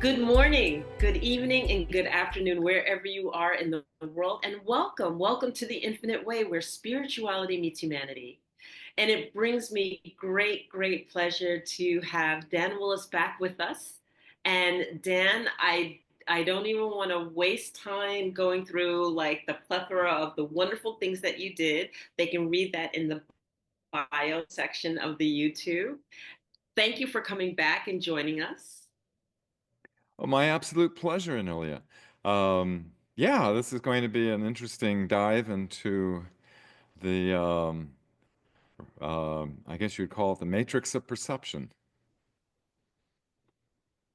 Good morning, good evening, and good afternoon, wherever you are in the world. And welcome, welcome to the Infinite Way, where spirituality meets humanity. And it brings me great pleasure to have Dan Willis back with us. And Dan, I don't even want to waste time going through like the plethora of the wonderful things that you did. They can read that in the bio section of the YouTube. Thank you for coming back and joining us. Oh, my absolute pleasure, Anelia. Yeah, this is going to be an interesting dive into the, I guess you'd call it the matrix of perception.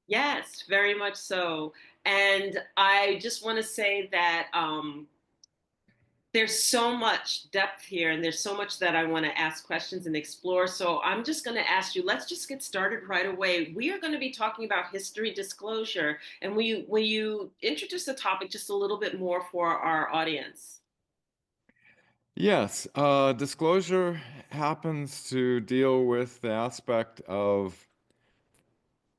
Yes, very much so. And I just want to say that there's so much depth here, and there's so much that I want to ask questions and explore. So I'm just going to ask you, let's just get started right away. We are going to be talking about history disclosure. And will you introduce the topic just a little bit more for our audience? Yes, disclosure happens to deal with the aspect of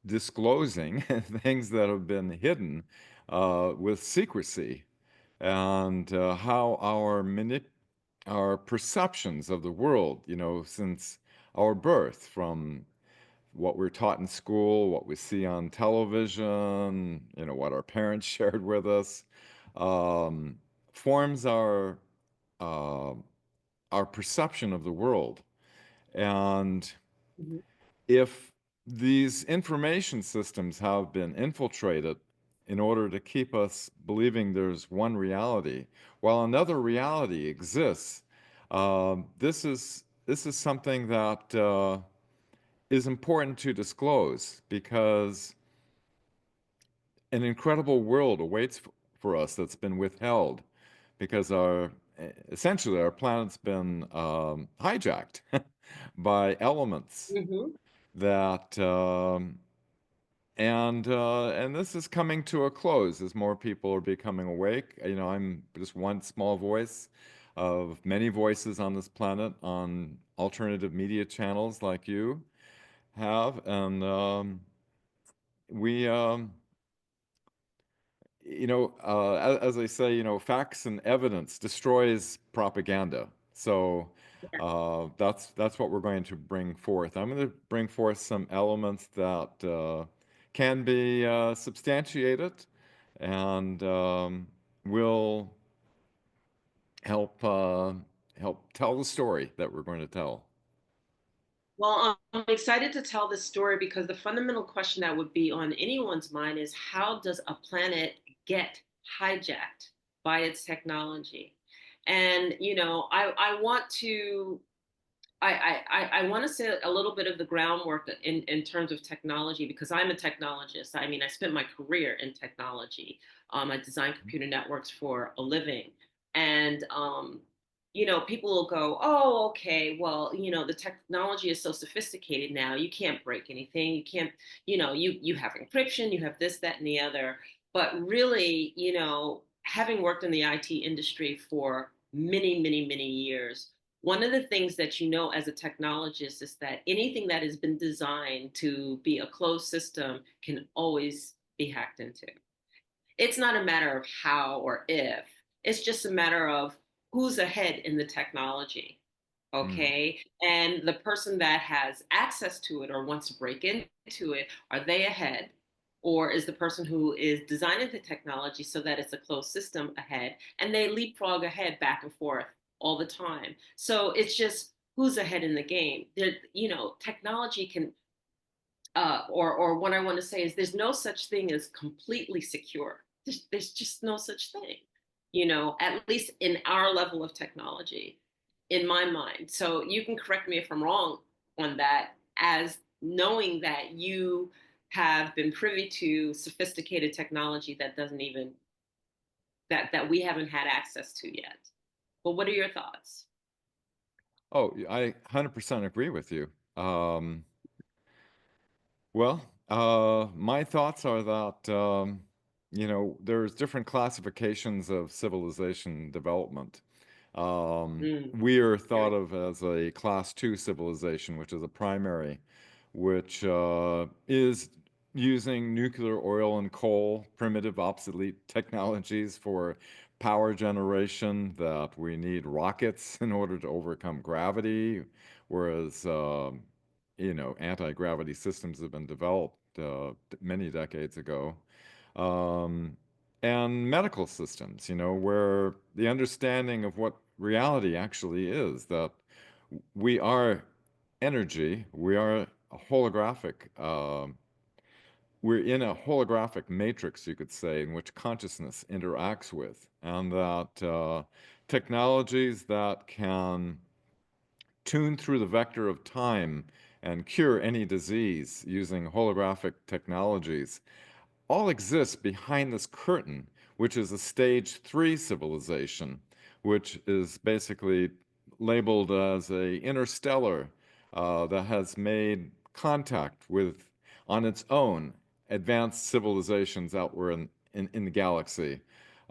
disclosing things that have been hidden with secrecy and how our perceptions of the world, since our birth, from what we're taught in school, what we see on television, what our parents shared with us, um, forms uh, our perception of the world. And Mhm. if these information systems have been infiltrated in order to keep us believing there's one reality, while another reality exists, this is something that is important to disclose because an incredible world awaits for us that's been withheld because our essentially our planet's been hijacked by elements Mhm. that and this is coming to a close as more people are becoming awake. I'm just one small voice of many voices on this planet on alternative media channels like you have, and we as I say, facts and evidence destroys propaganda. So Yeah. that's what we're going to bring forth. I'm going to bring forth some elements that can be substantiated and will help help tell the story that we're going to tell. Well, I'm excited to tell this story because the fundamental question that would be on anyone's mind is how does a planet get hijacked by its technology? And I want to I want to say a little bit of the groundwork in terms of technology because I'm a technologist. I mean, I spent my career in technology. I design computer networks for a living, and people will go, "Oh, okay. Well, the technology is so sophisticated now. You can't break anything. You can't, you have encryption. You have this, that, and the other." But really, having worked in the IT industry for many years, one of the things that you know as a technologist is that anything that has been designed to be a closed system can always be hacked into. It's not a matter of how or if, it's just a matter of who's ahead in the technology. Mm. Okay. And the person that has access to it or wants to break into it, are they ahead? Or is the person who is designing the technology so that it's a closed system ahead and they leapfrog ahead back and forth all the time? So it's just who's ahead in the game. There, technology can or what I want to say is there's no such thing as completely secure. There's just no such thing, at least in our level of technology, in my mind. So you can correct me if I'm wrong on that, as knowing that you have been privy to sophisticated technology that doesn't even that we haven't had access to yet. But what are your thoughts? Oh, I 100% agree with you. Well, my thoughts are that, there's different classifications of civilization development. Mm, We are very thought of as a class two civilization, which is a primary, which is using nuclear, oil, and coal, primitive, obsolete technologies for power generation, that we need rockets in order to overcome gravity, whereas, anti-gravity systems have been developed many decades ago. Um, and medical systems, where the understanding of what reality actually is, that we are energy, we are a holographic we're in a holographic matrix, you could say, in which consciousness interacts with, and that technologies that can tune through the vector of time and cure any disease using holographic technologies all exists behind this curtain, which is a stage 3 civilization, which is basically labeled as a interstellar that has made contact with, on its own, advanced civilizations out where in the galaxy.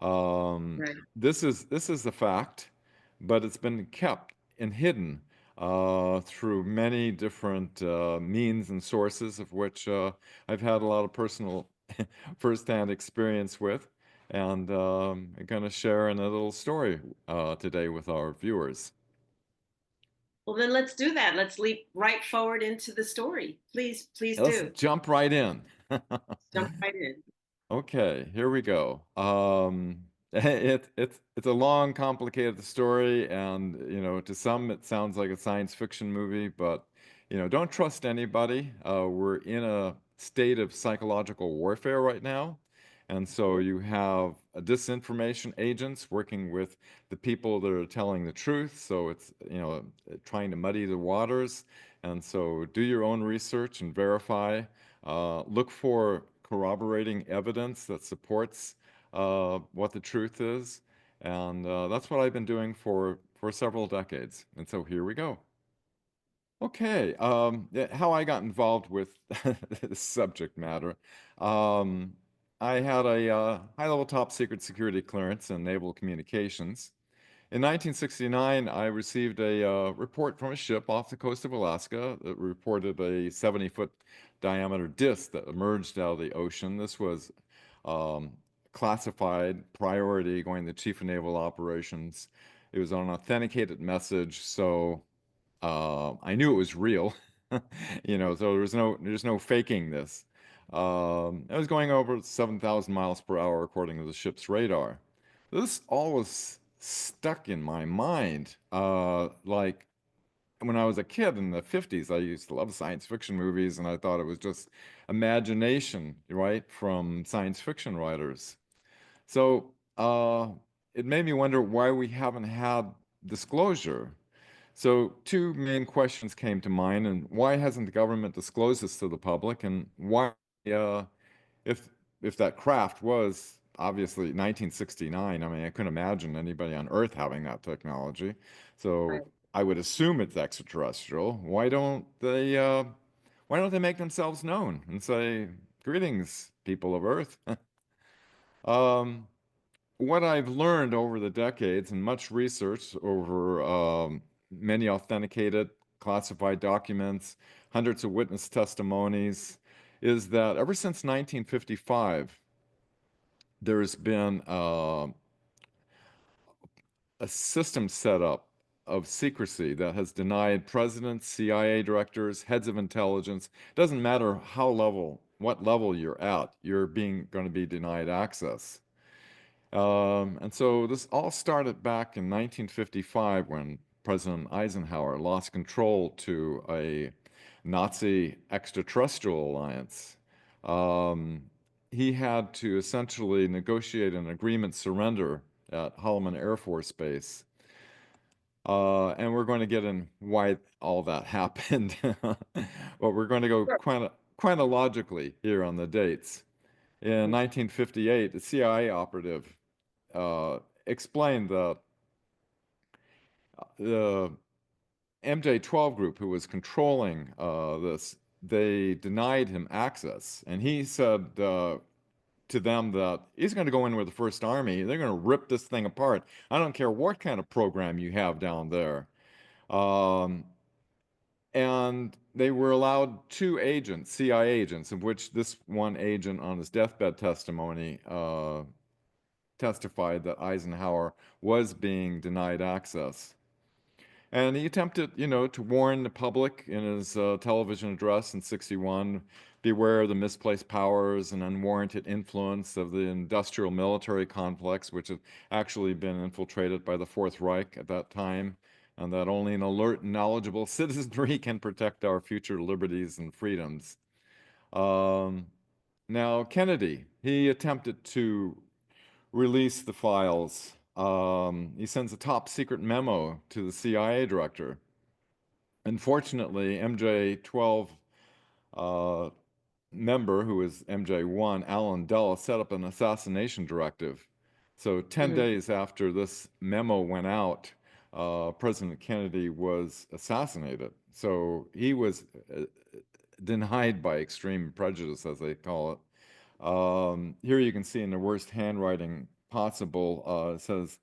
Um, Right. this is a fact, but it's been kept and hidden through many different means and sources, of which I've had a lot of personal firsthand experience with, and I'm going to share in a little story today with our viewers. Well, then let's do that. Let's leap right forward into the story. Please, please Let's do. jump right in. Jump right in. Okay, here we go. It's a long, complicated story, and to some it sounds like a science fiction movie, but don't trust anybody. We're in a state of psychological warfare right now, and so you have disinformation agents working with the people that are telling the truth. So it's trying to muddy the waters, and so do your own research and verify. Look for corroborating evidence that supports what the truth is. And that's what I've been doing for several decades. And so here we go. Okay, yeah, how I got involved with this subject matter. Um, I had a high-level top secret security clearance in naval communications. In 1969, I received a report from a ship off the coast of Alaska that reported a 70-foot diameter disk that emerged out of the ocean. This was um, classified priority going to the Chief of Naval Operations. It was an authenticated message, so I knew it was real. So there's no faking this. I was going over 7,000 miles per hour according to the ship's radar. This all was stuck in my mind. Like when I was a kid in the 50s, I used to love science fiction movies, and I thought it was just imagination, right, from science fiction writers. So it made me wonder why we haven't had disclosure. So two main questions came to mind, and why hasn't the government disclosed this to the public, and why, uh, if if that craft was obviously 1969, I mean, I couldn't imagine anybody on Earth having that technology. So Right. I would assume it's extraterrestrial. Why don't they make themselves known and say, "Greetings, people of Earth"? Um, what I've learned over the decades and much research over many authenticated classified documents, hundreds of witness testimonies, is that ever since 1955, there's been a system set up of secrecy that has denied presidents, CIA directors, heads of intelligence. Doesn't matter what level you're at, you're being going to be denied access. And so this all started back in 1955 when President Eisenhower lost control to a Nazi extraterrestrial alliance. Um, he had to essentially negotiate an agreement surrender at Holloman Air Force Base. And we're going to get in why all that happened. But we're going to go Sure. chronologically here on the dates. In 1958, the CIA operative explained that the MJ12 group who was controlling this, they denied him access. And he said to them that he's going to go in with the First Army. They're going to rip this thing apart. I don't care what kind of program you have down there. Um, and they were allowed two agents, CIA agents, of which this one agent on his deathbed testimony testified that Eisenhower was being denied access. And he attempted, to warn the public in his television address in '61, beware of the misplaced powers and unwarranted influence of the industrial military complex, which had actually been infiltrated by the Fourth Reich at that time, and that only an alert and knowledgeable citizenry can protect our future liberties and freedoms. Um, Now, Kennedy, he attempted to release the files. He sends a top secret memo to the CIA director. Unfortunately, MJ-12 uh, member, who is MJ-1, Alan Dulles, set up an assassination directive. So 10 Mhm. days after this memo went out, President Kennedy was assassinated. So he was denied by extreme prejudice, as they call it. Here you can see in the worst handwriting possible, it says,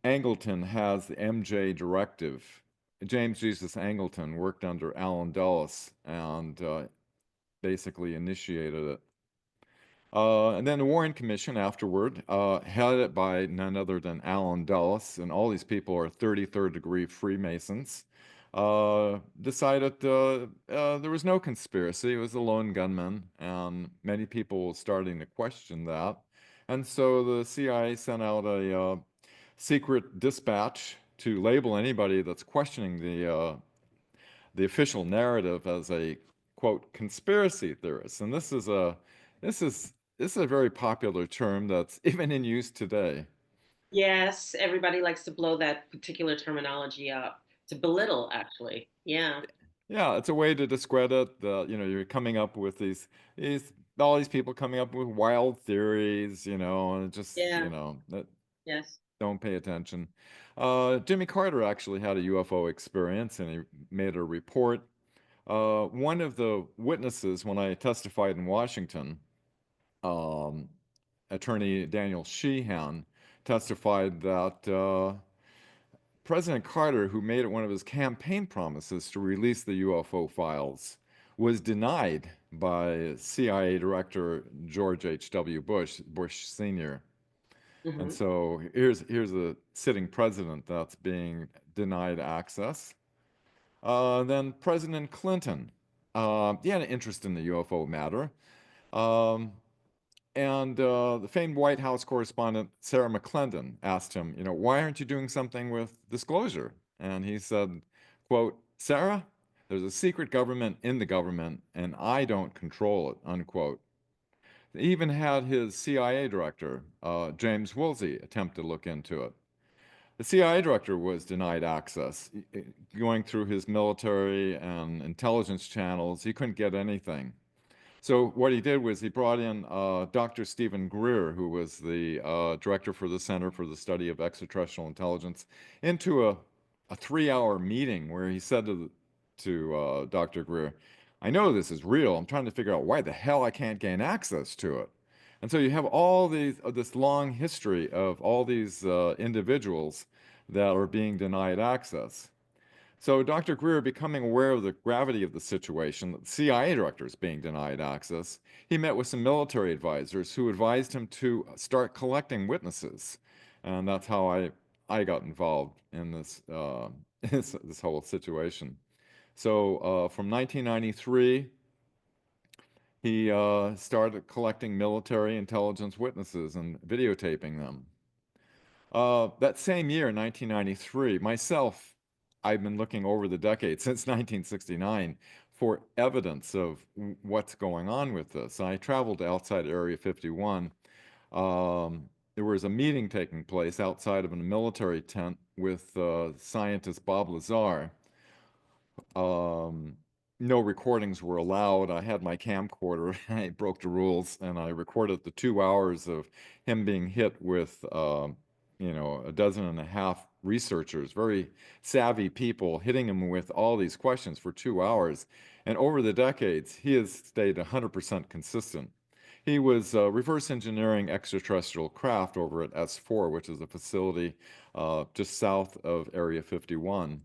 Angleton has the MJ directive. James Jesus Angleton worked under Alan Dulles and basically initiated it. And then the Warren Commission afterward, headed by none other than Alan Dulles, and all these people are 33rd degree Freemasons, decided there was no conspiracy. It was a lone gunman, and many people were starting to question that. And so the CIA sent out a secret dispatch to label anybody that's questioning the official narrative as a quote conspiracy theorist. And this is this is a very popular term that's even in use today. Yes, everybody likes to blow that particular terminology up, to belittle, actually. Yeah. Yeah, it's a way to discredit the, you're coming up with these all these people coming up with wild theories, and just, Yeah. that Yes. don't pay attention. Jimmy Carter actually had a UFO experience and he made a report. One of the witnesses when I testified in Washington, um, attorney Daniel Sheehan, testified that President Carter, who made it one of his campaign promises to release the UFO files, was denied by CIA Director George H.W. Bush Sr. And Hmm. so here's a sitting president that's being denied access. Then President Clinton, he had an interest in the UFO matter. Um, and the famed White House correspondent Sarah McClendon asked him, why aren't you doing something with disclosure? And he said, quote, Sarah, there's a secret government in the government, and I don't control it, unquote. He even had his CIA director, James Woolsey, attempt to look into it. The CIA director was denied access. Going through his military and intelligence channels, he couldn't get anything. So what he did was he brought in Dr. Stephen Greer, who was the director for the Center for the Study of Extraterrestrial Intelligence, into a 3-hour meeting where he said to Dr. Greer, I know this is real. I'm trying to figure out why the hell I can't gain access to it. And so you have all this long history of all these individuals that are being denied access. So Dr. Greer, becoming aware of the gravity of the situation, that the CIA director is being denied access, he met with some military advisors who advised him to start collecting witnesses. And that's how I got involved in this, this whole situation. So from 1993, he started collecting military intelligence witnesses and videotaping them. That same year, 1993, myself, I've been looking over the decade since 1969 for evidence of what's going on with this. I traveled outside Area 51. There was a meeting taking place outside of a military tent with scientist Bob Lazar. Um, no recordings were allowed. I had my camcorder. I broke the rules, and I recorded the 2 hours of him being hit with, a dozen and a half researchers, very savvy people, hitting him with all these questions for 2 hours. And over the decades, he has stayed 100% consistent. He was reverse engineering extraterrestrial craft over at S4, which is a facility just south of Area 51.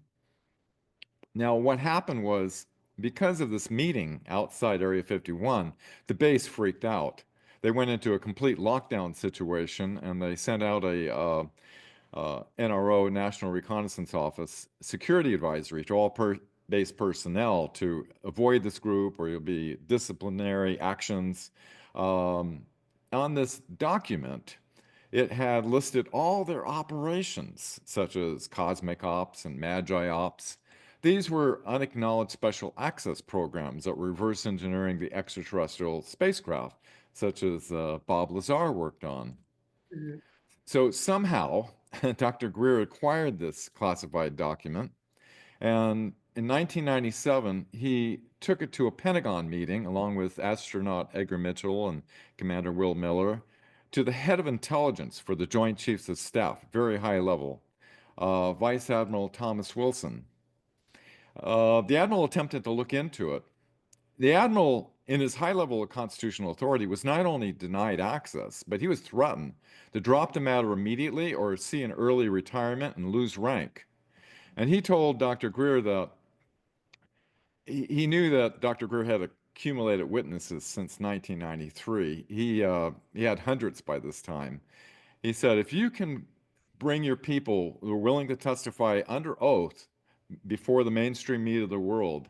Now, what happened was because of this meeting outside Area 51, the base freaked out. They went into a complete lockdown situation and they sent out a NRO, National Reconnaissance Office, security advisory to all base personnel to avoid this group or you'll be disciplinary actions. Um, on this document, it had listed all their operations, such as Cosmic Ops and Magi Ops. These were unacknowledged special access programs that were reverse engineering the extraterrestrial spacecraft, such as Bob Lazar worked on. Mhm. So somehow, Dr. Greer acquired this classified document, and in 1997, he took it to a Pentagon meeting along with astronaut Edgar Mitchell and Commander Will Miller to the head of intelligence for the Joint Chiefs of Staff, very high level, Vice Admiral Thomas Wilson. The admiral attempted to look into it. The admiral, in his high level of constitutional authority, was not only denied access, but he was threatened to drop the matter immediately or see an early retirement and lose rank. And he told Dr. Greer that he knew that Dr. Greer had accumulated witnesses since 1993. He had hundreds by this time. He said, if you can bring your people who are willing to testify under oath before the mainstream media of the world,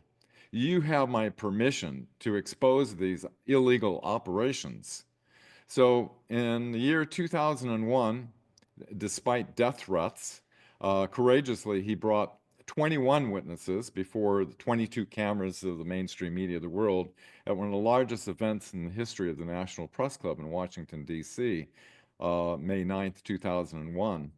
you have my permission to expose these illegal operations. So in the year 2001, despite death threats, courageously he brought 21 witnesses before the 22 cameras of the mainstream media of the world at one of the largest events in the history of the National Press Club in Washington, D.C., May 9th, 2001.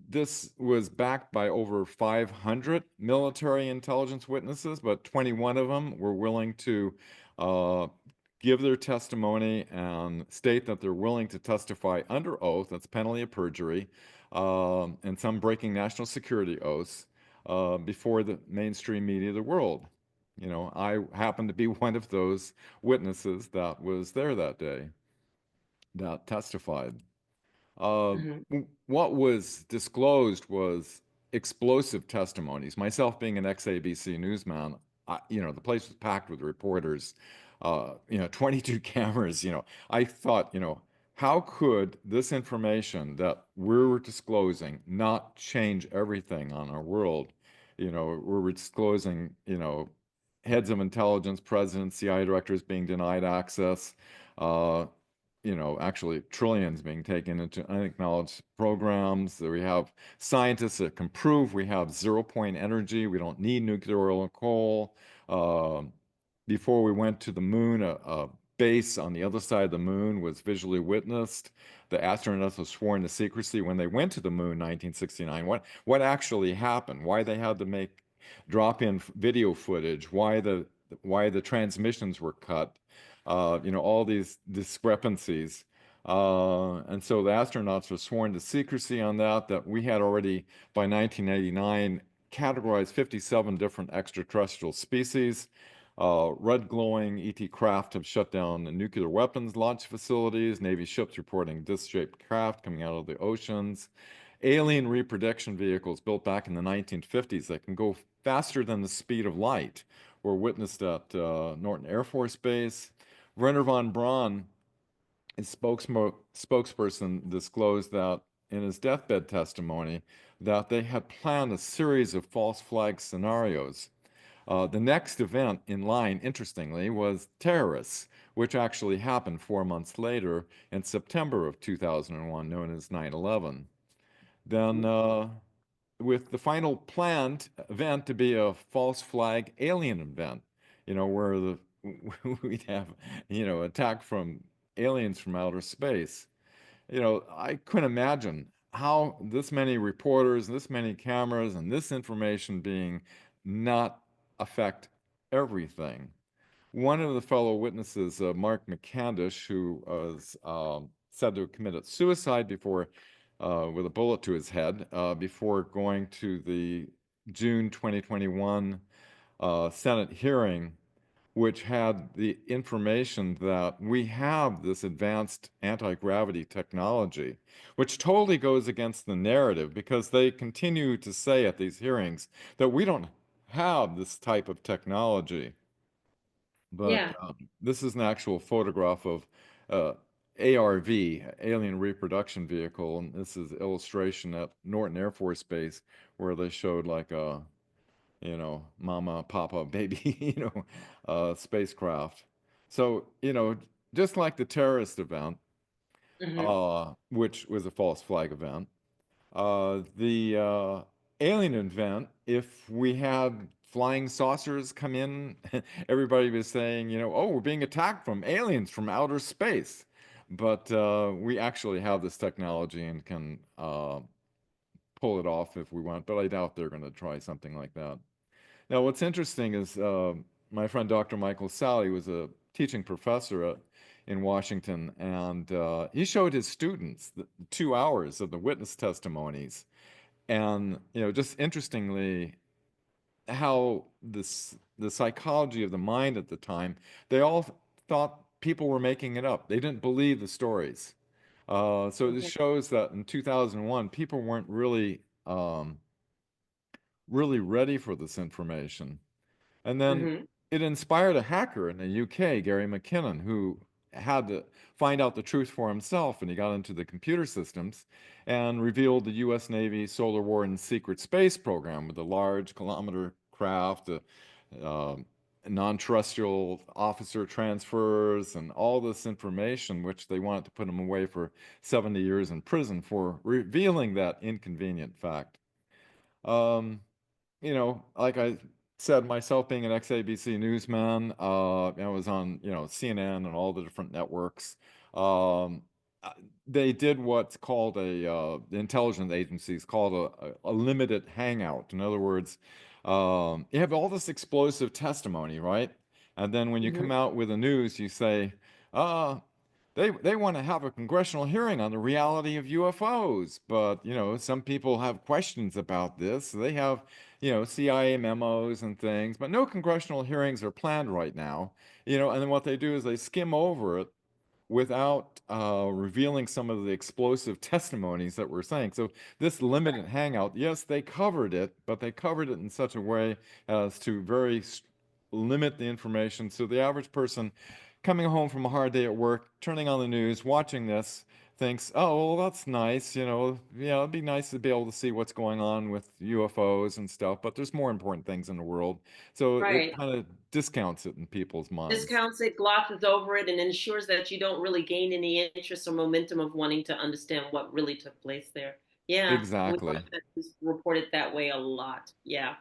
This was backed by over 500 military intelligence witnesses, but 21 of them were willing to uh, give their testimony and state that they're willing to testify under oath, that's penalty of perjury, and some breaking national security oaths before the mainstream media of the world. You know, I happened to be one of those witnesses that was there that day that testified. Uh, Mhm. what was disclosed was explosive testimonies. Myself being an ex-ABC newsman, the place was packed with reporters. 22 cameras. I thought, how could this information that we're disclosing not change everything on our world? We're disclosing, heads of intelligence, presidents, CIA directors being denied access. Uh, actually trillions being taken into unacknowledged programs. That we have scientists that can prove we have 0 point energy. We don't need nuclear oil and coal. Uh, Before we went to the moon, a base on the other side of the moon was visually witnessed. The astronauts were sworn to secrecy when they went to the moon in 1969. What actually happened? Why they had to make drop-in video footage? Why the transmissions were cut? All these discrepancies. And so the astronauts were sworn to secrecy on that we had already, by 1989, categorized 57 different extraterrestrial species. Red glowing ET craft have shut down the nuclear weapons launch facilities, Navy ships reporting disc-shaped craft coming out of the oceans, alien reproduction vehicles built back in the 1950s that can go faster than the speed of light were witnessed at Norton Air Force Base. Werner von Braun, his spokesperson, disclosed that in his deathbed testimony that they had planned a series of false flag scenarios. The next event in line, interestingly, was terrorists, which actually happened 4 months later in September of 2001, known as 9/11. Then, with the final planned event to be a false flag alien event, where we'd have, attack from aliens from outer space. I couldn't imagine how this many reporters, this many cameras, and this information being not affect everything. One of the fellow witnesses, Mark McCandish, who was said to have committed suicide with a bullet to his head, before going to the June 2021 Senate hearing, which had the information that we have this advanced anti-gravity technology, which totally goes against the narrative because they continue to say at these hearings that we don't have this type of technology. But Yeah. this is an actual photograph of uh, ARV, Alien Reproduction Vehicle, and this is illustration at Norton Air Force Base where they showed like a, mama, papa, baby, spacecraft. So, just like the terrorist event, Hmm. which was a false flag event, the alien event, if we had flying saucers come in, everybody was saying, oh, we're being attacked from aliens from outer space. But we actually have this technology and can pull it off if we want. But I doubt they're going to try something like that. Now, what's interesting is my friend Dr. Michael Sally was a teaching professor in Washington, and he showed his students the 2 hours of the witness testimonies. And, just interestingly, how the psychology of the mind at the time, they all thought people were making it up. They didn't believe the stories. So this shows that in 2001, people weren't really ready for this information. And then Hmm. it inspired a hacker in the UK, Gary McKinnon, who had to find out the truth for himself. And he got into the computer systems and revealed the US Navy Solar Warden secret space program with the large kilometer craft, uh, non-terrestrial officer transfers, and all this information, which they wanted to put him away for 70 years in prison for revealing that inconvenient fact. Um, like I said, myself being an ex-ABC newsman, I was on, CNN and all the different networks. Um, uh, they did what's called the intelligence agencies called a limited hangout. In other words, you have all this explosive testimony, right? And then when you Hmm. come out with the news, you say, uh, they want to have a congressional hearing on the reality of UFOs, but some people have questions about this. They have CIA memos and things, but no congressional hearings are planned right now. And then what they do is they skim over it without revealing some of the explosive testimonies that we're saying. So this limited hangout, yes, they covered it, but they covered it in such a way as to limit the information. So the average person coming home from a hard day at work, turning on the news, watching this, thinks, oh, well, that's nice. Yeah, it'd be nice to be able to see what's going on with UFOs and stuff, but there's more important things in the world. So it Right. kind of discounts it in people's minds. Discounts it, glosses over it, and ensures that you don't really gain any interest or momentum of wanting to understand what really took place there. Yeah, we Exactly. watch that report it that way a lot. Yeah.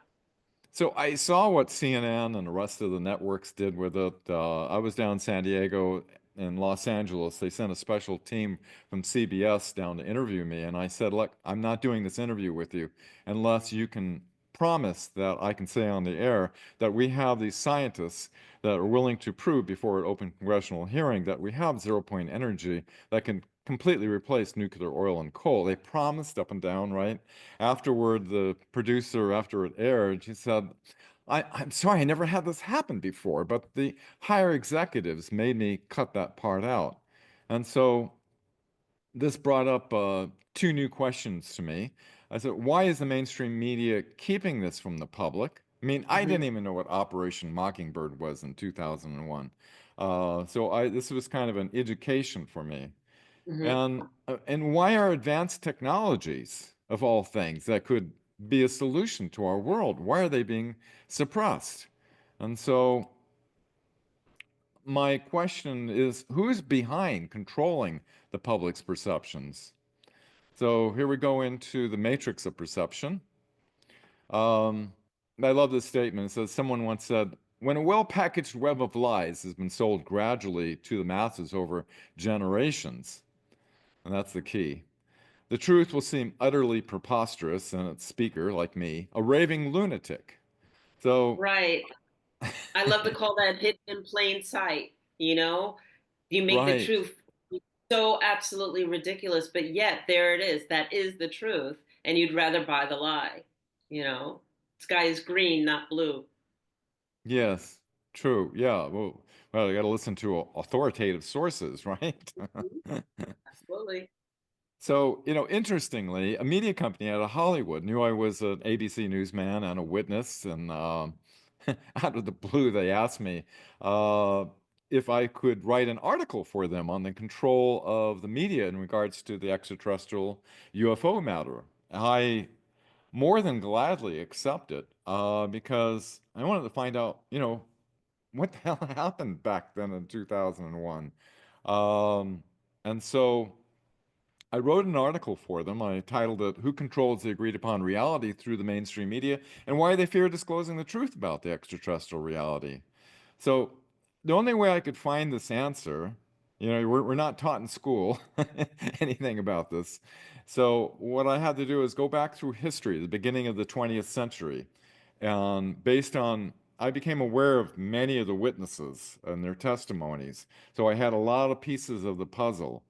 So I saw what CNN and the rest of the networks did with it. I was down in San Diego and Los Angeles. They sent a special team from CBS down to interview me, and I said, "Look, I'm not doing this interview with you unless you can promise that I can say on the air that we have these scientists that are willing to prove before an open congressional hearing that we have zero-point energy that can completely replace nuclear oil and coal." They promised up and down, right? Afterward, the producer, after it aired, she said, I'm sorry, I never had this happen before, but the higher executives made me cut that part out. And so this brought up two new questions to me. I said, why is the mainstream media keeping this from the public? I mean, I Hmm. didn't even know what Operation Mockingbird was in 2001. So this was kind of an education for me. Hmm. And why are advanced technologies, of all things, that could be a solution to our world, why are they being suppressed? And so my question is, who's behind controlling the public's perceptions? So here we go into the matrix of perception. Um, I love this statement. It says, someone once said, when a well-packaged web of lies has been sold gradually to the masses over generations, and that's the key, the truth will seem utterly preposterous and its speaker, like me, a raving lunatic. So, Right. I love to call that hidden in plain sight. You know, you make the right. truth so absolutely ridiculous, but yet there it is. That is the truth. And you'd rather buy the lie. You know, sky is green, not blue. Yes, true. Yeah. Well, you got to listen to authoritative sources, right? Mhm. Absolutely. So, interestingly, a media company out of Hollywood knew I was an ABC newsman and a witness, and out of the blue, they asked me uh, if I could write an article for them on the control of the media in regards to the extraterrestrial UFO matter. I more than gladly accepted because I wanted to find out, what the hell happened back then in 2001. And so I wrote an article for them. I titled it, Who Controls the Agreed Upon Reality Through the Mainstream Media and Why They Fear Disclosing the Truth About the Extraterrestrial Reality. So the only way I could find this answer, we're not taught in school anything about this. So what I had to do is go back through history, the beginning of the 20th century. And I became aware of many of the witnesses and their testimonies. So I had a lot of pieces of the puzzle.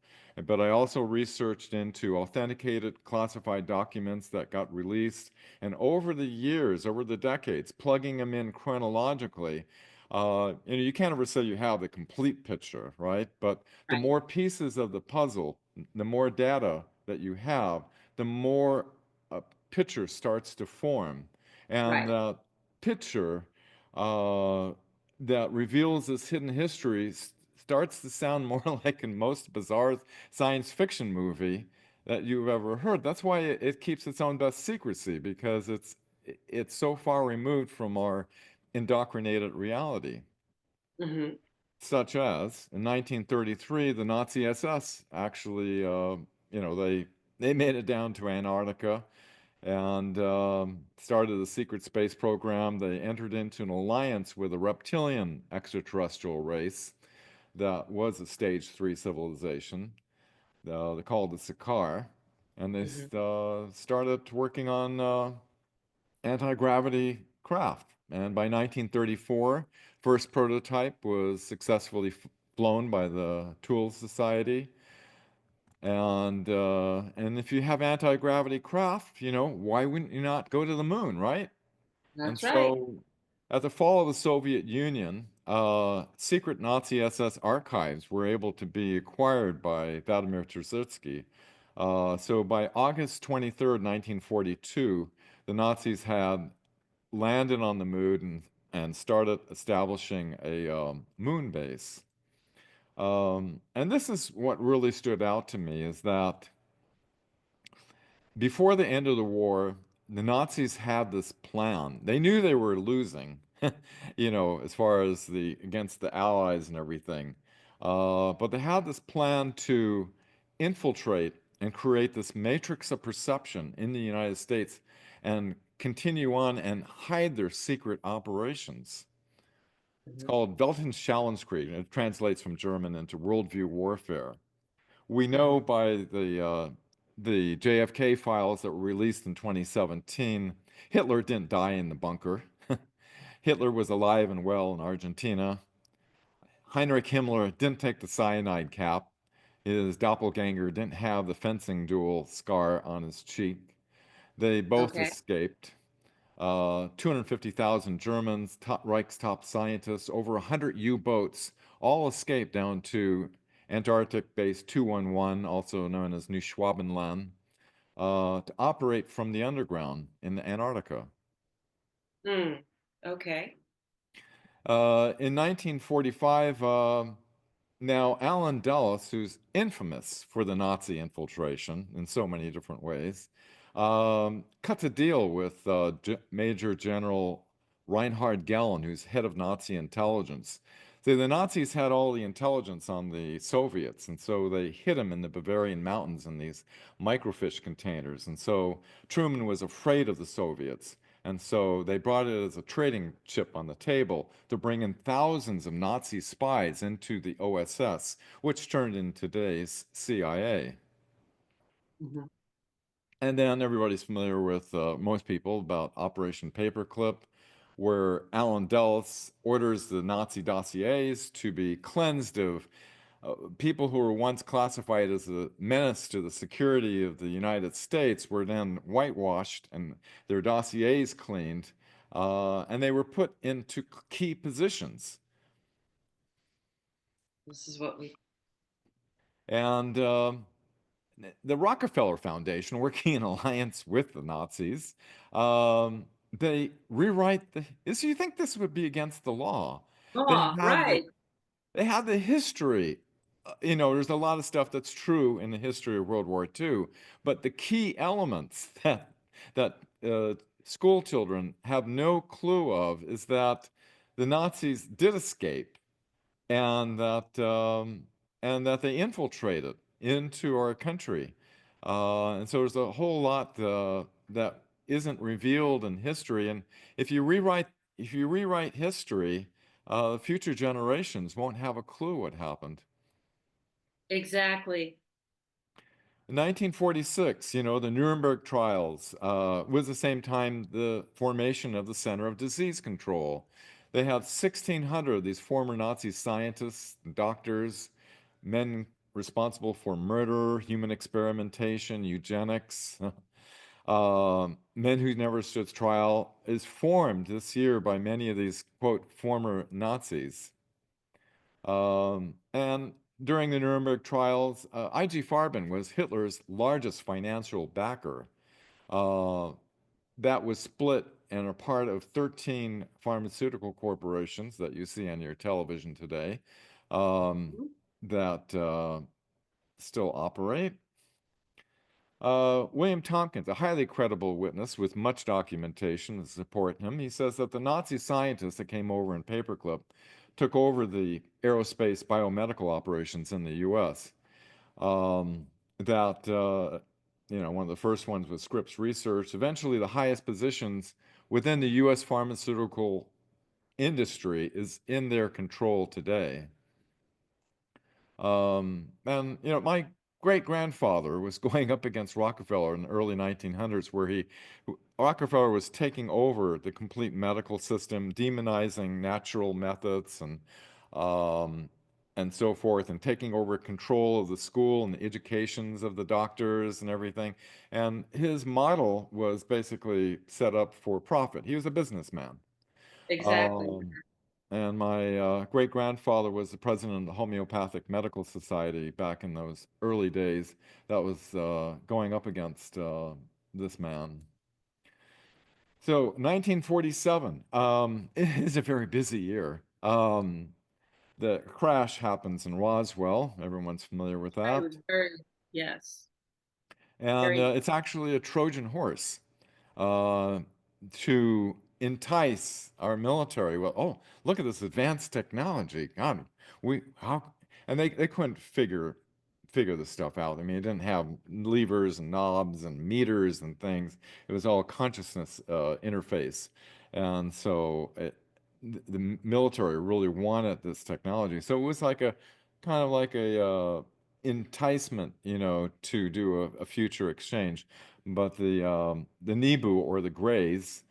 But I also researched into authenticated classified documents that got released. And over the years, over the decades, plugging them in chronologically, you can't ever say you have the complete picture, right? But the Right. more pieces of the puzzle, the more data that you have, the more a picture starts to form. And Right. that picture uh, that reveals this hidden history starts to sound more like in most bizarre science fiction movie that you've ever heard. That's why it keeps its own best secrecy because it's so far removed from our indoctrinated reality. Hmm. Such as in 1933, the Nazi SS actually, they made it down to Antarctica and started a secret space program. They entered into an alliance with a reptilian extraterrestrial race that was a stage three civilization. They called it Sakaar, and they Hmm. started working on anti-gravity craft. And by 1934, first prototype was successfully flown by the Tool Society. And if you have anti-gravity craft, why wouldn't you not go to the moon, right? And That's right. so, at the fall of the Soviet Union, secret Nazi SS archives were able to be acquired by Vladimir Terziski. So by August 23rd, 1942, the Nazis had landed on the moon and started establishing a moon base. And this is what really stood out to me is that before the end of the war, the Nazis had this plan. They knew they were losing, as far as against the Allies and everything. But they had this plan to infiltrate and create this matrix of perception in the United States and continue on and hide their secret operations. It's Hmm. called Weltanschauungskrieg, and it translates from German into worldview warfare. We know Hmm. by the JFK files that were released in 2017, Hitler didn't die in the bunker. Hitler was alive and well in Argentina. Heinrich Himmler didn't take the cyanide cap. His doppelganger didn't have the fencing duel scar on his cheek. They both Okay. escaped. 250,000 Germans, Reich's top scientists, over 100 U-boats, all escaped down to Antarctic Base 211, also known as New Schwabenland, to operate from the underground in Antarctica. Mm. Okay. In 1945, now Alan Dulles, who's infamous for the Nazi infiltration in so many different ways, cut a deal with Major General Reinhard Gehlen, who's head of Nazi intelligence. So the Nazis had all the intelligence on the Soviets, and so they hid them in the Bavarian mountains in these microfiche containers. And so Truman was afraid of the Soviets. And so they brought it as a trading chip on the table to bring in thousands of Nazi spies into the OSS, which turned into today's CIA. Hmm. And then everybody's familiar with, most people, about Operation Paperclip, where Alan Dulles orders the Nazi dossiers to be cleansed of people who were once classified as a menace to the security of the United States were then whitewashed and their dossiers cleaned. and they were put into key positions. This is what we. And the Rockefeller Foundation, working in alliance with the Nazis, they rewrite the. So you think this would be against the law? They Oh, have the right. they have the history. You know, there's a lot of stuff that's true in the history of World War II, but the key elements that school children have no clue of is that the Nazis did escape, and that they infiltrated into our country. And so there's a whole lot that isn't revealed in history. And if you rewrite if you rewrite history, future generations won't have a clue what happened. Exactly. In 1946, you know, the Nuremberg trials was the same time the formation of the Center of Disease Control. They had 1,600 of these former Nazi scientists, doctors, men responsible for murder, human experimentation, eugenics, men who never stood trial, is formed this year by many of these, quote, former Nazis. And during the Nuremberg trials, IG Farben was Hitler's largest financial backer. Uh, that was split and a part of 13 pharmaceutical corporations that you see on your television today that still operate. William Tompkins, a highly credible witness with much documentation to support him, he says that the Nazi scientists that came over in paperclip took over the aerospace biomedical operations in the U.S. That one of the first ones was Scripps Research. Eventually, the highest positions within the U.S. pharmaceutical industry is in their control today. And my great grandfather was going up against Rockefeller in the early 1900s, where Rockefeller was taking over the complete medical system, demonizing natural methods um, and so forth, and taking over control of the school and the educations of the doctors and everything. And his model was basically set up for profit. He was a businessman. Exactly. Um, and my great grandfather was the president of the Homeopathic Medical Society back in those early days that was going up against this man. So 1947 is a very busy year. The crash happens in Roswell. Everyone's familiar with I that. was very, yes, And very. it's actually a Trojan horse uh, to entice our military. Well, oh, look at this advanced technology. God, and they couldn't figure this stuff out. I mean, it didn't have levers and knobs and meters and things. It was all consciousness interface. And so the military really wanted this technology. So it was like a kind of like a enticement, to do a future exchange. But the Nebu or the Greys,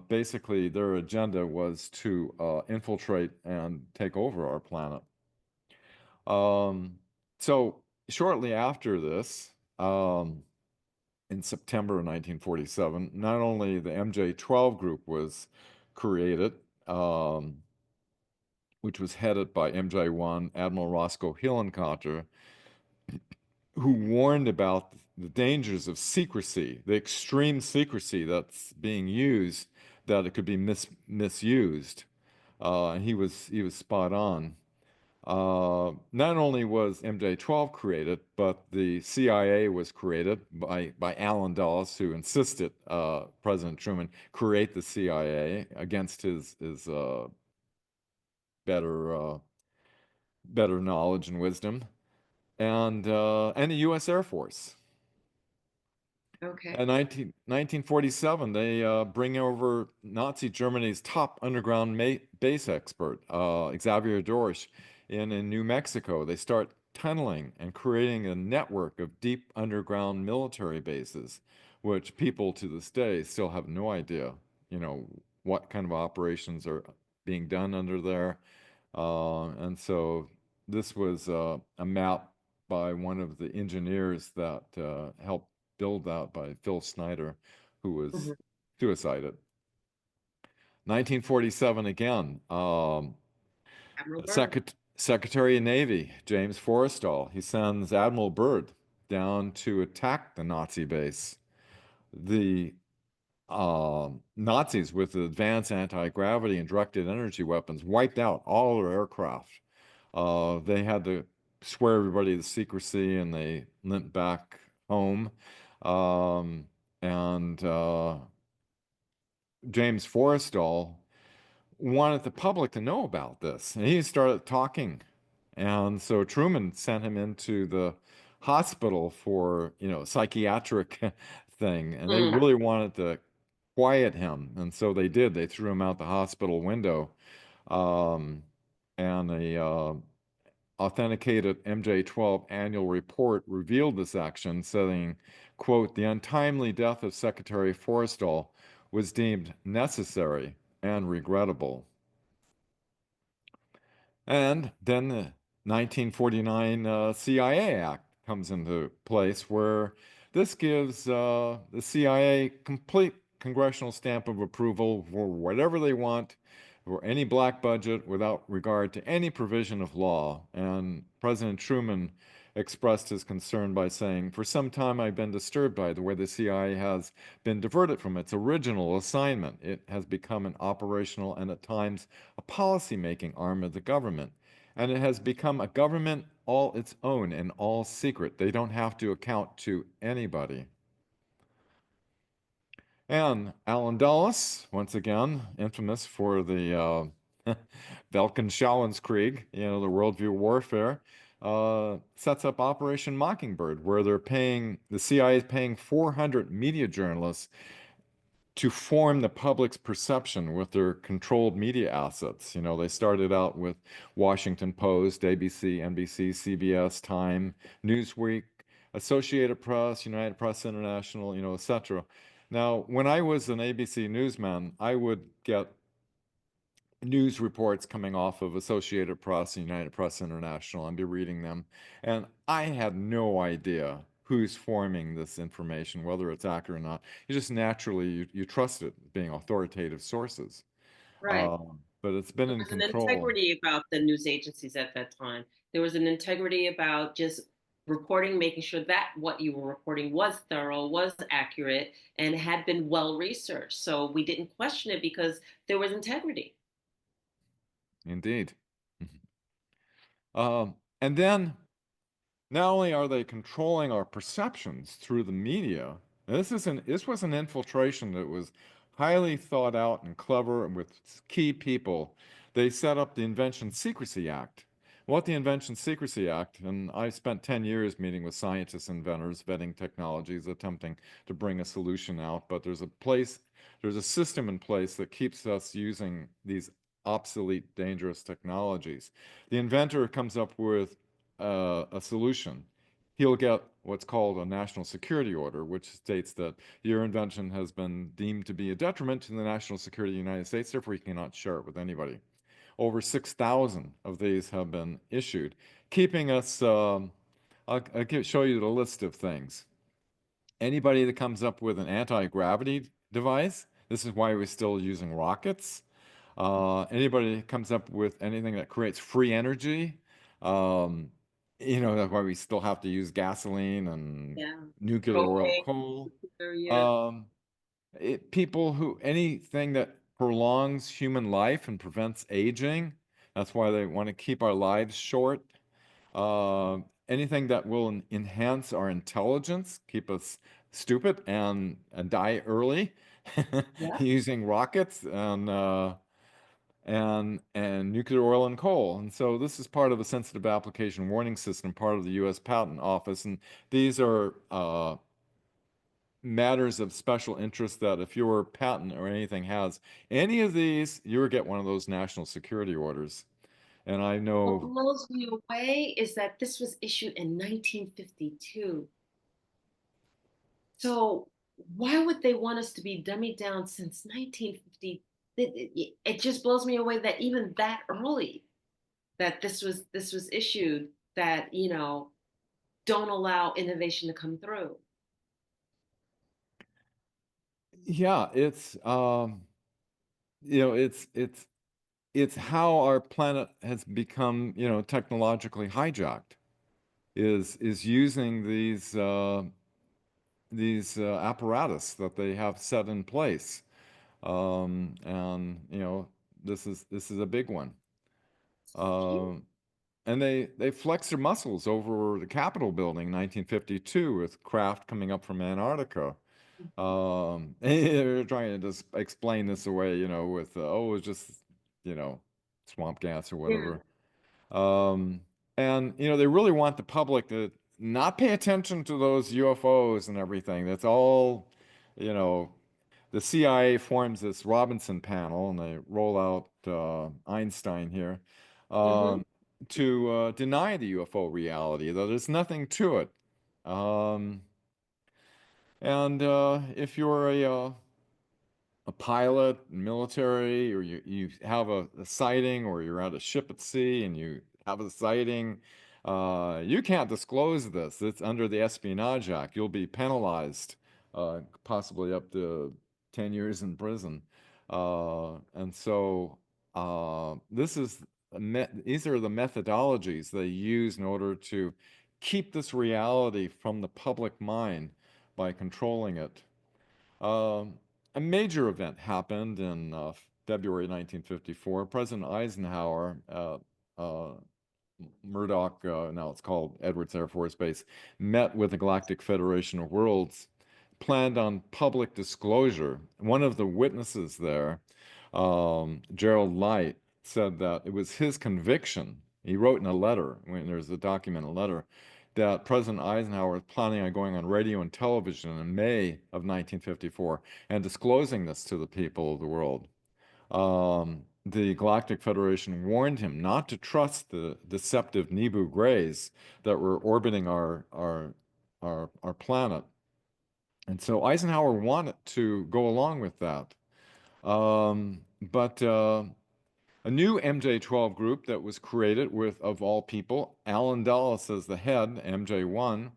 basically their agenda was to infiltrate and take over our planet. So shortly after this, in September of 1947, not only the MJ-12 group was created, um, which was headed by MJ-1 Admiral Roscoe Hillenkotter, who warned about the dangers of secrecy, the extreme secrecy that's being used, that it could be misused. And he was spot on. Not only was MJ-12 created, but the CIA was created by Allen Dulles, who insisted President Truman create the CIA against his better better knowledge and wisdom, and the U.S. Air Force. Okay. In 1947, they bring over Nazi Germany's top underground base expert, Xavier Dorsch, in New Mexico. They start tunneling and creating a network of deep underground military bases, which people to this day still have no idea, you know, what kind of operations are being done under there. And so this was a map by one of the engineers that helped build that by Phil Snyder, who was Mhm. suicided. 1947 again. Admiral Byrd. Secretary of Navy James Forrestal, he sends Admiral Byrd down to attack the Nazi base. The Nazis, with advanced anti-gravity and directed energy weapons, wiped out all their aircraft. They had to swear everybody to secrecy, and they limped back home. And James Forrestal wanted the public to know about this, and he started talking. And so Truman sent him into the hospital for, psychiatric thing, and they Mm, really wanted to quiet him, and so they did. They threw him out the hospital window, um, and a authenticated MJ-12 annual report revealed this action, saying, quote, "The untimely death of Secretary Forrestal was deemed necessary and regrettable." And then the 1949 CIA Act comes into place, where this gives the CIA complete congressional stamp of approval for whatever they want, for any black budget, without regard to any provision of law. And President Truman expressed his concern by saying, "For some time I've been disturbed by the way the CIA has been diverted from its original assignment. It has become an operational and at times a policy-making arm of the government. And it has become a government all its own and all secret. They don't have to account to anybody." And Alan Dulles, once again, infamous for the Weltanschauungskrieg, the worldview warfare, sets up Operation Mockingbird, where the CIA is paying 400 media journalists to form the public's perception with their controlled media assets. They started out with Washington Post, ABC, NBC, CBS, Time, Newsweek, Associated Press, United Press International, etc. Now, when I was an ABC newsman, I would get news reports coming off of Associated Press and United Press International and be reading them. And I had no idea who's forming this information, whether it's accurate or not. You just naturally, you trust it being authoritative sources. right. But it's been There in was an control. integrity about the news agencies at that time. There was an integrity about just reporting, making sure that what you were reporting was thorough, was accurate, and had been well researched. So we didn't question it because there was integrity. Indeed. And then not only are they controlling our perceptions through the media, and this was an infiltration that was highly thought out and clever and with key people. They set up the Invention Secrecy Act. What the Invention Secrecy Act, and I spent 10 years meeting with scientists, inventors, vetting technologies, attempting to bring a solution out, but there's a system in place that keeps us using these obsolete, dangerous technologies. The inventor comes up with a solution. He'll get what's called a national security order, which states that your invention has been deemed to be a detriment to the national security of the United States, therefore you cannot share it with anybody. Over 6,000 of these have been issued, keeping us. I'll show you the list of things. Anybody that comes up with an anti-gravity device, this is why we're still using rockets. Anybody that comes up with anything that creates free energy, um, that's why we still have to use gasoline and Yeah. nuclear oil and Propane, coal. yeah. Um, anything that prolongs human life and prevents aging, that's why they want to keep our lives short. Anything that will enhance our intelligence, keep us stupid and die early, Yeah. using rockets and nuclear oil and coal. And so this is part of a sensitive application warning system, part of the U.S. Patent Office. And these are matters of special interest that if your patent or anything has any of these, you get one of those national security orders. And I What know, blows me away is that this was issued in 1952. So why would they want us to be dummied down since 1950? It just blows me away that even that early, that this was issued, that don't allow innovation to come through. yeah, it's it's how our planet has become, technologically hijacked, is using these apparatus that they have set in place. And this is a big one. Um, and they flex their muscles over the Capitol building in 1952 with craft coming up from Antarctica. They're trying to just explain this away, with oh, it's just, you know, swamp gas or Yeah. whatever. Um, and they really want the public to not pay attention to those UFOs and everything. That's all, you know, the CIA forms this Robinson panel, and they roll out Einstein here Mm-hmm. um, to deny the UFO reality, that there's nothing to it. Um, and if you're a pilot, military, or you have a sighting, or you're at a ship at sea and you have a sighting, you can't disclose this. It's under the Espionage Act. You'll be penalized, possibly up to 10 years in prison. And so these are the methodologies they use in order to keep this reality from the public mind by controlling it. Um, a major event happened in February 1954. President Eisenhower, uh, Murdoch, now it's called Edwards Air Force Base, met with the Galactic Federation of Worlds, planned on public disclosure. One of the witnesses there, Gerald Light, said that it was his conviction. He wrote in a letter, when there's a document, a letter, that President Eisenhower was planning on going on radio and television in May of 1954 and disclosing this to the people of the world. The Galactic Federation warned him not to trust the deceptive Nebu grays that were orbiting our planet. And so Eisenhower wanted to go along with that. But a new MJ-12 group that was created with, of all people, Alan Dulles as the head, MJ-1,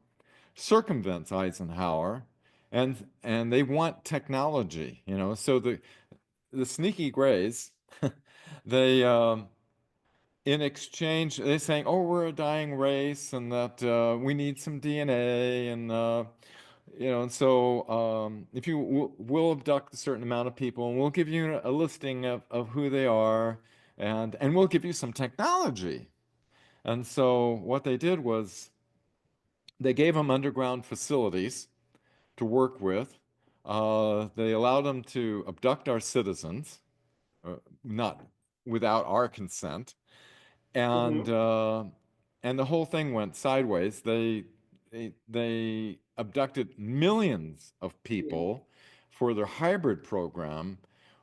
circumvents Eisenhower, and they want technology, So the sneaky grays, they in exchange, they're saying, "Oh, we're a dying race, and that we need some DNA, and so if you we'll abduct a certain amount of people, and we'll give you a listing of who they are, and we'll give you some technology." And so what they did was they gave them underground facilities to work with. They allowed them to abduct our citizens, not without our consent, and Mm-hmm. uh, and the whole thing went sideways. They abducted millions of Yeah. people for their hybrid program.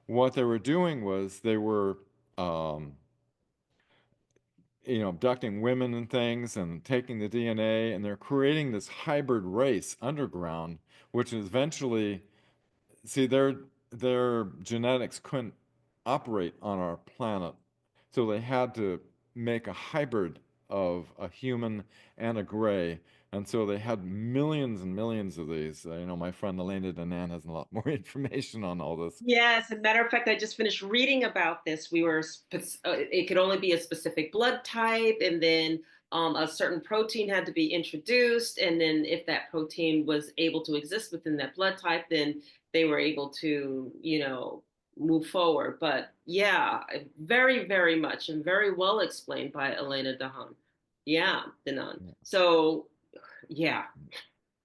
What they were doing was they were um, abducting women and things and taking the DNA, and they're creating this hybrid race underground, which is eventually, see, their genetics couldn't operate on our planet, so they had to make a hybrid of a human and a gray, and so they had millions and millions of these. My friend Elena Danaan has a lot more information on all this. Yes, as a matter of fact, I just finished reading about this. It could only be a specific blood type, and then a certain protein had to be introduced. And then if that protein was able to exist within that blood type, then they were able to, move forward. But yeah, very, very much and very well explained by Elena Dahan. Yeah, Danan. So yeah.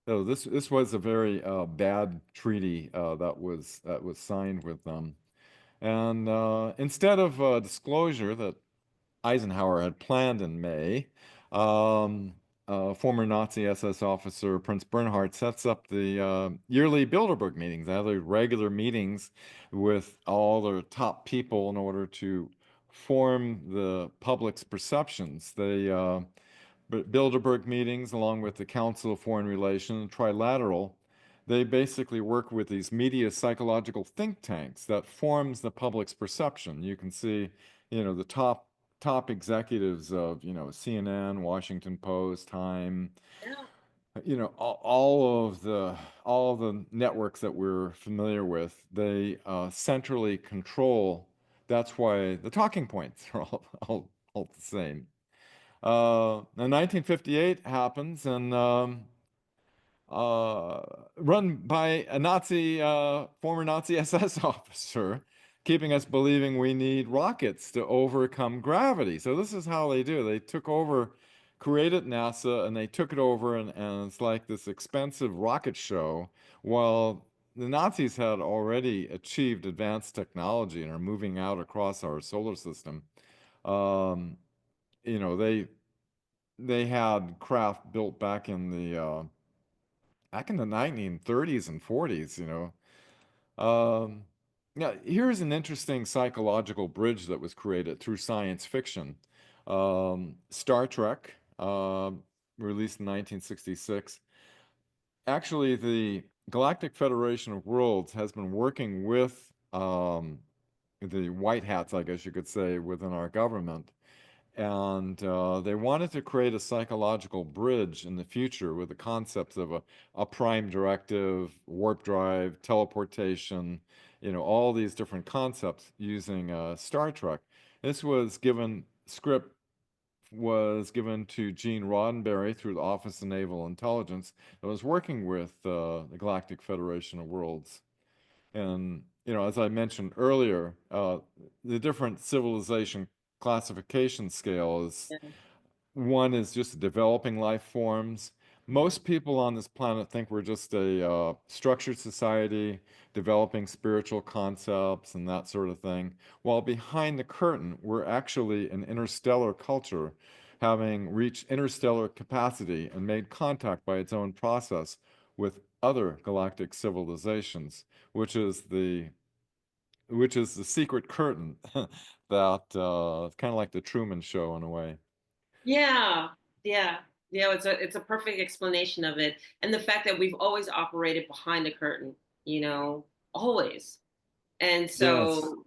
So this was a very bad treaty that was signed with them. And instead of disclosure that Eisenhower had planned in May, um, former Nazi SS officer Prince Bernhard sets up the yearly Bilderberg meetings. They have the regular meetings with all the top people in order to form the public's perceptions. Bilderberg meetings, along with the Council of Foreign Relations, Trilateral, they basically work with these media psychological think tanks that forms the public's perception. You can see, the top executives of, CNN, Washington Post, Time, Yeah. all of the networks that we're familiar with, they centrally control that's why the talking points are all the same. 1958 happens, and uh, run by a Nazi, former Nazi SS officer, keeping us believing we need rockets to overcome gravity. So this is how they do. They took over, created NASA, and they took it over, and it's like this expensive rocket show, while the Nazis had already achieved advanced technology and are moving out across our solar system. Um, you know, they had craft built back in the 1930s and 40s, you know. Yeah, here's an interesting psychological bridge that was created through science fiction. Star Trek, released in 1966. Actually, the Galactic Federation of Worlds has been working with the white hats, I guess you could say, within our government, and they wanted to create a psychological bridge in the future with the concepts of a prime directive, warp drive, teleportation, you know, all these different concepts using Star Trek. This was given, script was given to Gene Roddenberry through the Office of Naval Intelligence that was working with the Galactic Federation of Worlds. And, you know, as I mentioned earlier, the different civilization classification scales, Yeah. one is just developing life forms. Most people on this planet think we're just a structured society, developing spiritual concepts and that sort of thing. While behind the curtain, we're actually an interstellar culture, having reached interstellar capacity and made contact by its own process with other galactic civilizations, which is the secret curtain that it's kind of like the Truman Show in a way. Yeah, yeah, yeah. It's a perfect explanation of it, and the fact that we've always operated behind the curtain, always. And Yes. so,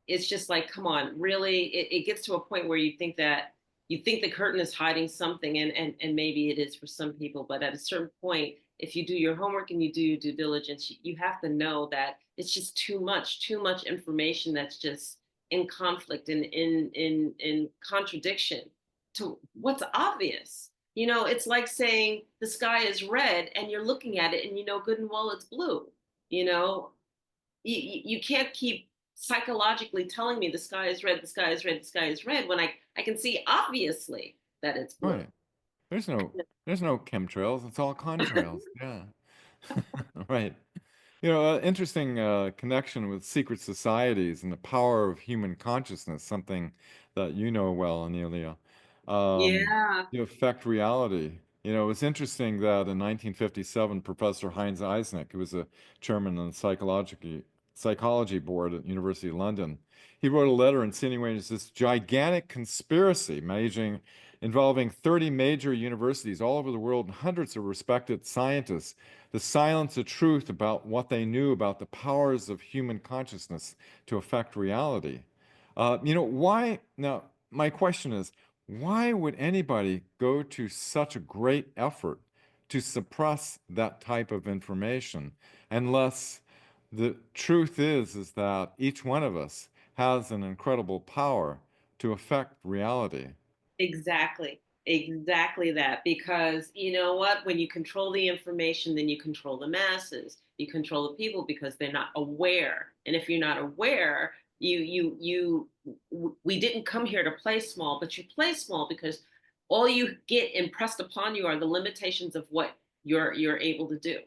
it's just like, come on, really? It gets to a point where you think the curtain is hiding something, and maybe it is for some people, but at a certain point, if you do your homework and you do your due diligence, you have to know that it's just too much information that's just in conflict and in contradiction to what's obvious. It's like saying the sky is red and you're looking at it and you know good and well it's blue. You know, you can't keep psychologically telling me the sky is red, the sky is red, the sky is red when I can see obviously that it's blue. Right. There's no there's no chemtrails. It's all contrails. Yeah. Right. You know, interesting connection with secret societies and the power of human consciousness, something that you know well, Anelia, Yeah. to affect reality. You know, it's interesting that in 1957, Professor Heinz Eysenck, who was a chairman of the psychology board at University of London, he wrote a letter insinuating this gigantic conspiracy involving 30 major universities all over the world and hundreds of respected scientists to silence the truth about what they knew about the powers of human consciousness to affect reality. You know, why? Now, my question is, why would anybody go to such a great effort to suppress that type of information unless the truth is that each one of us has an incredible power to affect reality? Exactly. Exactly that. Because you know what? When you control the information, then you control the masses. You control the people because they're not aware. And if you're not aware, we didn't come here to play small, but you play small because all you get impressed upon you are the limitations of what you're able to do.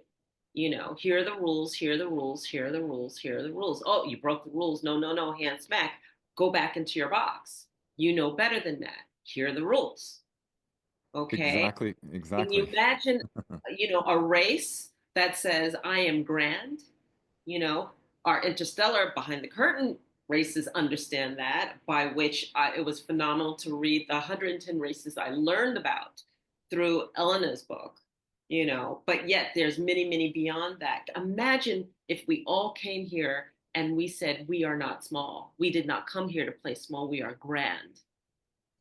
Here are the rules, here are the rules, here are the rules, here are the rules. Oh, you broke the rules. No, no, no, hand smack. Go back into your box. You know better than that. Here are the rules. Okay. Exactly, Can you exactly. imagine, a race that says, I am grand? You know, our interstellar behind the curtain races understand that, by which it was phenomenal to read the 110 races I learned about through Elena's book, but yet there's many, many beyond that. Imagine if we all came here and we said, we are not small. We did not come here to play small. We are grand.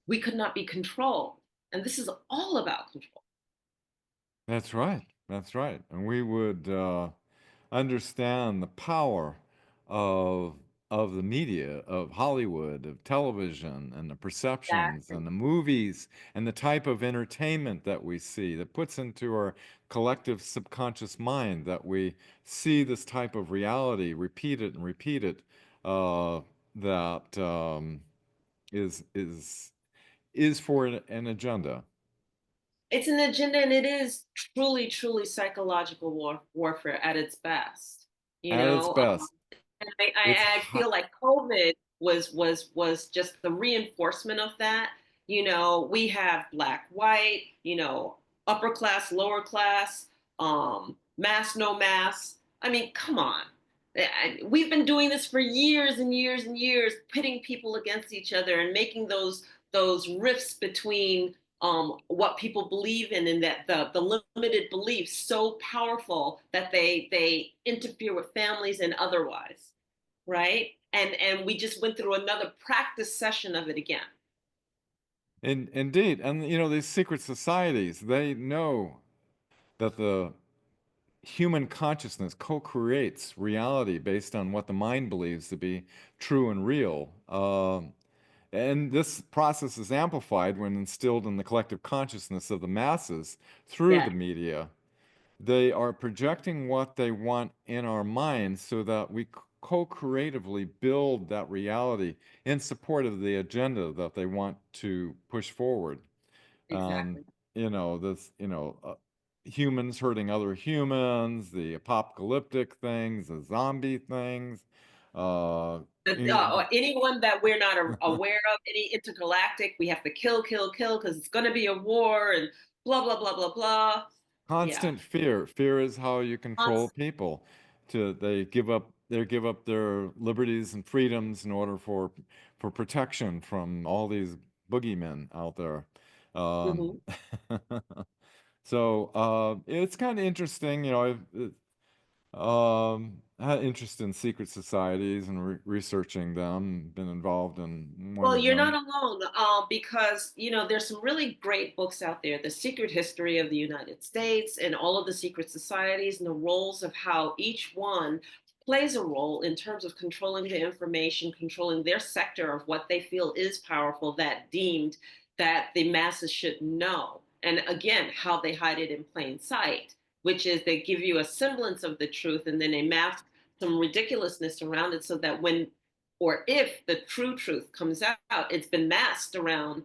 We could not be controlled. And this is all about control. That's right. That's right. And we would understand the power of of the media, of Hollywood, of television, and the perceptions Exactly. and the movies and the type of entertainment that we see that puts into our collective subconscious mind that we see this type of reality, repeat it and repeat it, that is is for an agenda It's an agenda, and it is truly, truly psychological warfare at its best. You at its know, best. and It's I feel like COVID was just the reinforcement of that. You know, we have black, white, you know, upper class, lower class, mass, no mass. I mean, come on. We've been doing this for years and years and years, pitting people against each other and making those rifts between what people believe in, and that the limited beliefs so powerful that they interfere with families and otherwise, right? And we just went through another practice session of it again. indeed, and you know these secret societies, they know that the human consciousness co-creates reality based on what the mind believes to be true and real. And this process is amplified when instilled in the collective consciousness of the masses through Yeah, the media. They are projecting what they want in our minds so that we co-creatively build that reality in support of the agenda that they want to push forward. And exactly. you know this, humans hurting other humans, the apocalyptic things, the zombie things. Uh, Or anyone that we're not aware of, any intergalactic, we have to kill, kill, kill because it's going to be a war and blah blah blah blah blah. Yeah, Constant fear. Fear is how you control people. They give up their liberties and freedoms in order for protection from all these boogeymen out there. Um, hmm so it's kind of interesting, had interest in secret societies and researching them, been involved in one Well, of you're not them. alone, because you know there's some really great books out there, The Secret History of the United States and all of the secret societies and the roles of how each one plays a role in terms of controlling the information, controlling their sector of what they feel is powerful, that deemed that the masses should know. And again, how they hide it in plain sight, which is they give you a semblance of the truth and then they mask some ridiculousness around it so that when or if the true truth comes out, it's been masked around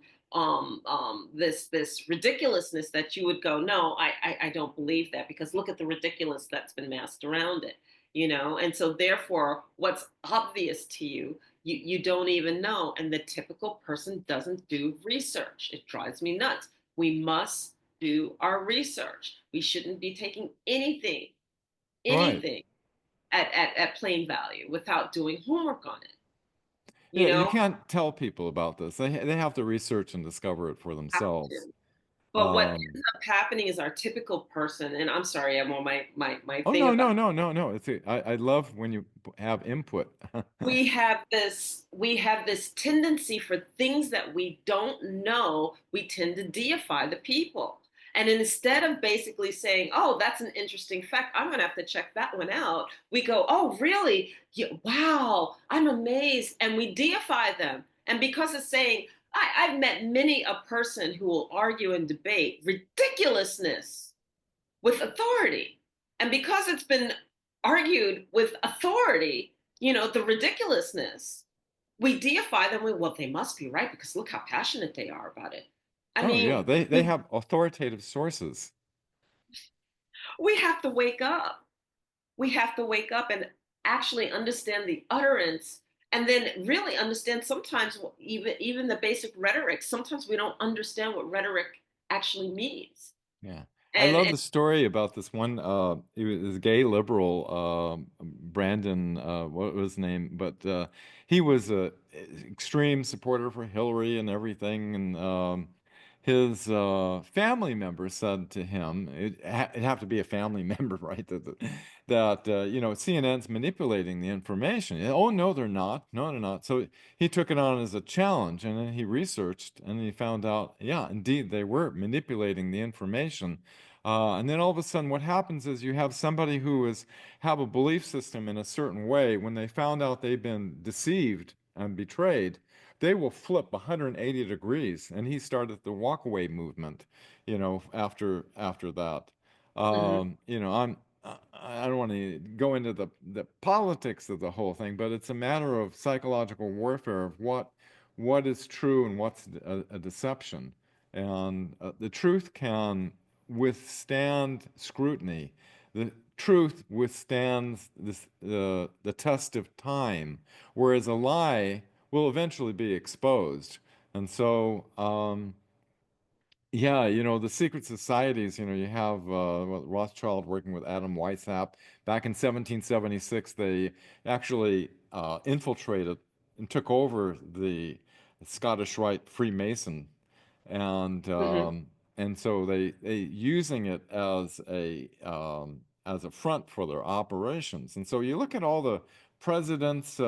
this ridiculousness that you would go, no, I don't believe that because look at the ridiculous that's been masked around it, you know. And so therefore, what's obvious to you, you don't even know, and the typical person doesn't do research. It drives me nuts. We must do our research. We shouldn't be taking anything, Right. anything at plain value without doing homework on it, you Yeah, you know. can't tell people about this. They have to research and discover it for Have themselves. to. But what Um, ends up happening is our typical person, and I'm sorry, I'm on my oh thing no, about, no, no, no, no. I love when you have input. we have this tendency for things that we don't know, we tend to deify the people. And instead of basically saying, oh, that's an interesting fact, I'm going to have to check that one out, we go, oh, really? Yeah, wow, I'm amazed. And we deify them. And because it's saying, I've met many a person who will argue and debate ridiculousness with authority. And because it's been argued with authority, you know, the ridiculousness, we deify them. Well, they must be right because look how passionate they are about it. I Oh yeah, mean, they have authoritative sources. we have to wake up. We have to wake up and actually understand the utterance, and then really understand sometimes even the basic rhetoric. Sometimes we don't understand what rhetoric actually means. Yeah. I love And the story about this one he was a gay liberal Brandon what was his name, but he was a extreme supporter for Hillary and everything, and his family member said to him, it'd have to be a family member, right, that CNN's manipulating the information. Oh no, they're not. No, they're not. So he took it on as a challenge, and then he researched and he found out, yeah, indeed, they were manipulating the information And then all of a sudden, what happens is you have somebody who is have a belief system in a certain way. When they found out they've been deceived and betrayed, they will flip 180 degrees. And he started the walkaway movement, after that. Hmm. I don't want to go into the politics of the whole thing, but it's a matter of psychological warfare of what is true and what's a deception. And the truth can withstand scrutiny. The truth withstands the test of time, whereas a lie will eventually be exposed. And so, yeah, the secret societies, you have Rothschild working with Adam Weishaupt. Back in 1776, they actually infiltrated and took over the Scottish Rite Freemason, and Hmm. um, and so they using it as a front for their operations. And so you look at all the presidents, you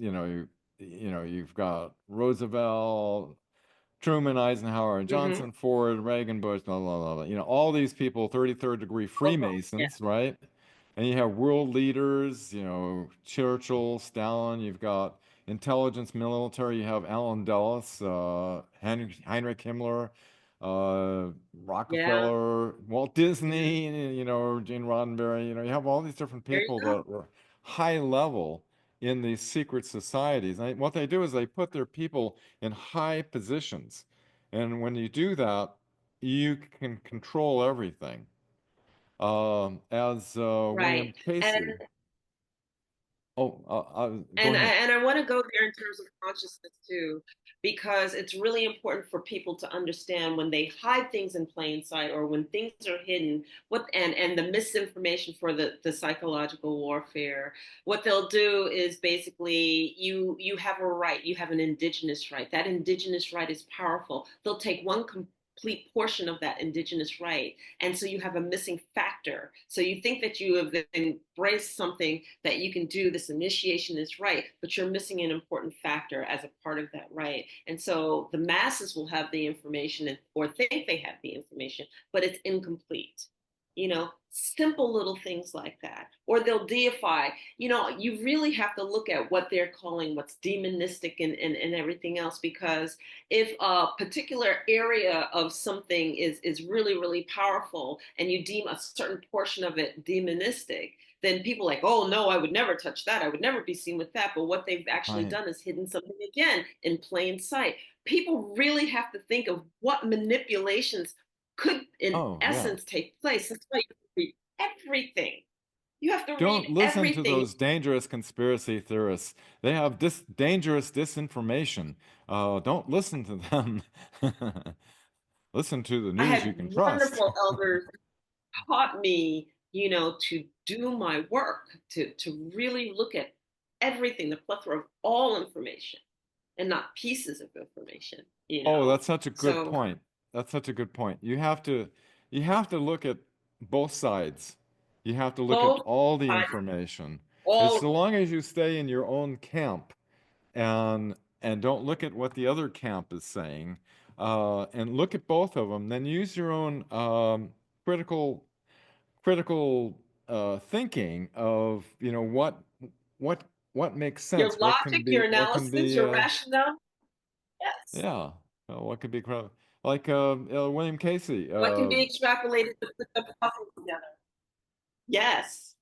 know, you've got Roosevelt, Truman, Eisenhower, and Hmm. Johnson, Ford, Reagan, Bush, blah, blah, blah, blah. All these people, 33rd degree Yeah. Freemasons, right? And you have world leaders, Churchill, Stalin, you've got intelligence, military, you have Alan Dulles, Heinrich Himmler, uh, Yeah. Rockefeller, Walt Hmm. Disney, Gene Roddenberry, you have all these different There you people go. that were high level in these secret societies. And what they do is they put their people in high positions. And when you do that, you can control everything. As Right. William And Casey. Oh, go And I, ahead. and I want to go there in terms of consciousness too, because it's really important for people to understand when they hide things in plain sight or when things are hidden, what and the misinformation for the psychological warfare. What they'll do is basically you have a right, you have an indigenous right. That indigenous right is powerful. They'll take one complete portion of that indigenous right, and so you have a missing factor. So you think that you have embraced something that you can do, this initiation is right, but you're missing an important factor as a part of that right. And so the masses will have the information or think they have the information, but it's incomplete. Simple little things like that. Or they'll deify. You really have to look at what they're calling what's demonistic and everything else, because if a particular area of something is really, really powerful and you deem a certain portion of it demonistic, then people are like, oh no, I would never touch that. I would never be seen with that. But what they've actually Right. done is hidden something again in plain sight. People really have to think of what manipulations could, in Oh, yeah. essence, take place. That's why you have to read everything. You have to Don't read listen to everything. those dangerous conspiracy theorists. They have dangerous disinformation. Don't listen to them. Listen to the I news you had can trust. wonderful elders taught me, to do my work, to really look at everything, the plethora of all information, and not pieces of information. Oh, that's such a good So point. That's such a good point. You have to look at both sides. You have to look at both all the sides, information. As all so long as you stay in your own camp and don't look at what the other camp is saying, and look at both of them, then use your own critical critical thinking of what what makes your sense, logic, your what can analysis, be your rationale. Yes. yeah. What could be like William Casey. What can be extrapolated to put the puzzle together? Yes.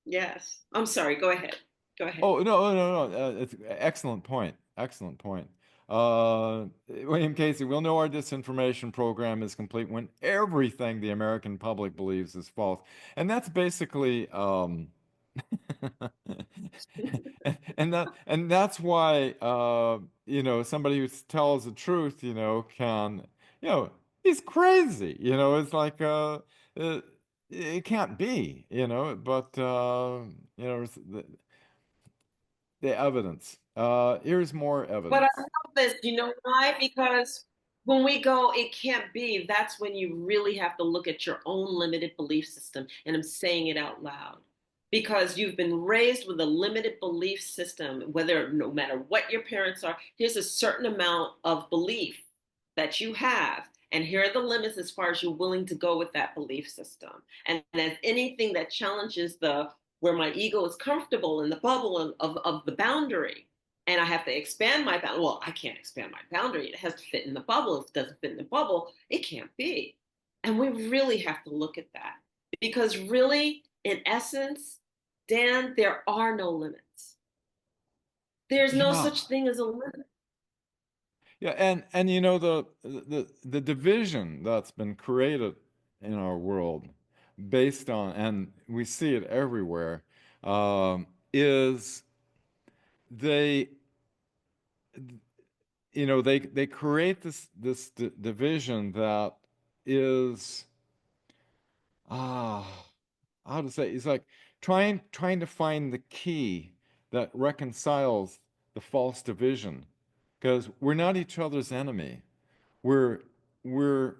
Yes. I'm sorry. Go ahead. Go ahead. Oh, no, no, no. It's excellent point. Excellent point. William Casey, we'll know our disinformation program is complete when everything the American public believes is false. And that's basically and that's why somebody who tells the truth, can, you know, he's crazy. It's like it, it can't be, but the evidence. Here's more But I evidence. love this. You know why? Because when we go, it can't be, that's when you really have to look at your own limited belief system. And I'm saying it out loud. Because you've been raised with a limited belief system, whether no matter what your parents are, here's a certain amount of belief that you have. And here are the limits as far as you're willing to go with that belief system. And as anything that challenges the where my ego is comfortable in the bubble of the boundary, and I have to expand my boundary. Well, I can't expand my boundary. It has to fit in the bubble. If it doesn't fit in the bubble, it can't be. And we really have to look at that because really, in essence, Dan, there are no limits. There's no Yeah. such thing as a limit. Yeah, and the division that's been created in our world based on, and we see it everywhere, is they they create this division that is ah how to say, it's like trying to find the key that reconciles the false division, because we're not each other's enemy. We're we're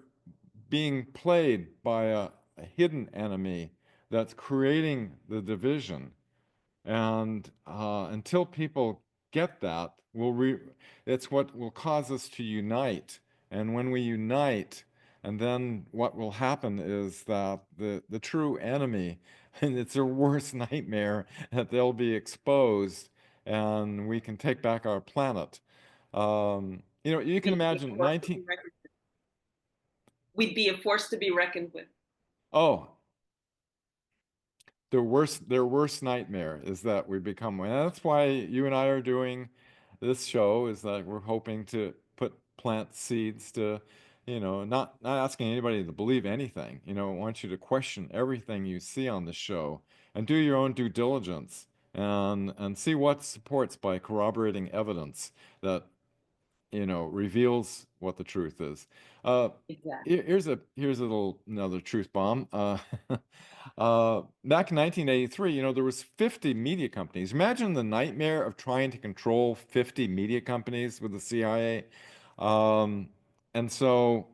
being played by a hidden enemy that's creating the division. And until people get that, it's what will cause us to unite. And when we unite, and then what will happen is that the true enemy, and it's their worst nightmare, that they'll be exposed, and we can take back our planet. You can We'd be a imagine force to be reckoned with. We'd be a force to be reckoned with. oh, their worst nightmare is that we become one. And that's why you and I are doing this show, is that we're hoping to plant seeds to, not asking anybody to believe anything. I want you to question everything you see on the show and do your own due diligence and see what supports by corroborating evidence that reveals what the truth is. Uh, Exactly. here's a little another truth bomb. Back in 1983, there was 50 media companies. Imagine the nightmare of trying to control 50 media companies with the CIA. Um, and so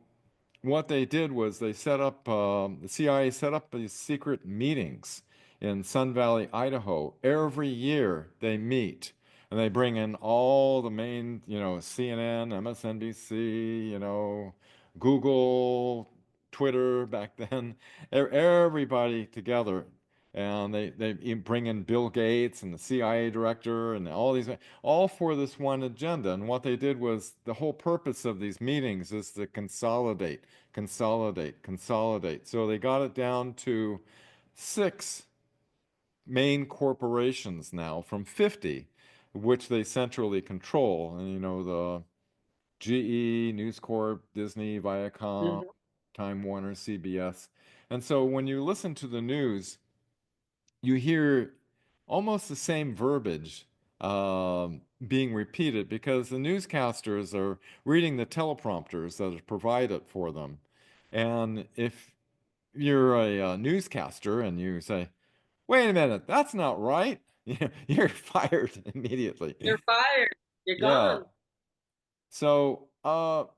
what they did was the CIA set up these secret meetings in Sun Valley, Idaho. Every year they meet and they bring in all the main, CNN, MSNBC, Google, Twitter back then, everybody together. And they bring in Bill Gates and the CIA director and all these, all for this one agenda. And what they did was, the whole purpose of these meetings is to consolidate, consolidate, consolidate. So they got it down to 6 main corporations now from 50, which they centrally control. And the GE, News Corp, Disney, Viacom, Mhm. Time Warner, CBS. And so when you listen to the news, you hear almost the same verbiage being repeated, because the newscasters are reading the teleprompters that are provided for them. And if you're a newscaster and you say, "Wait a minute, that's not right," you're fired immediately. You're fired. You're Yeah. gone. So,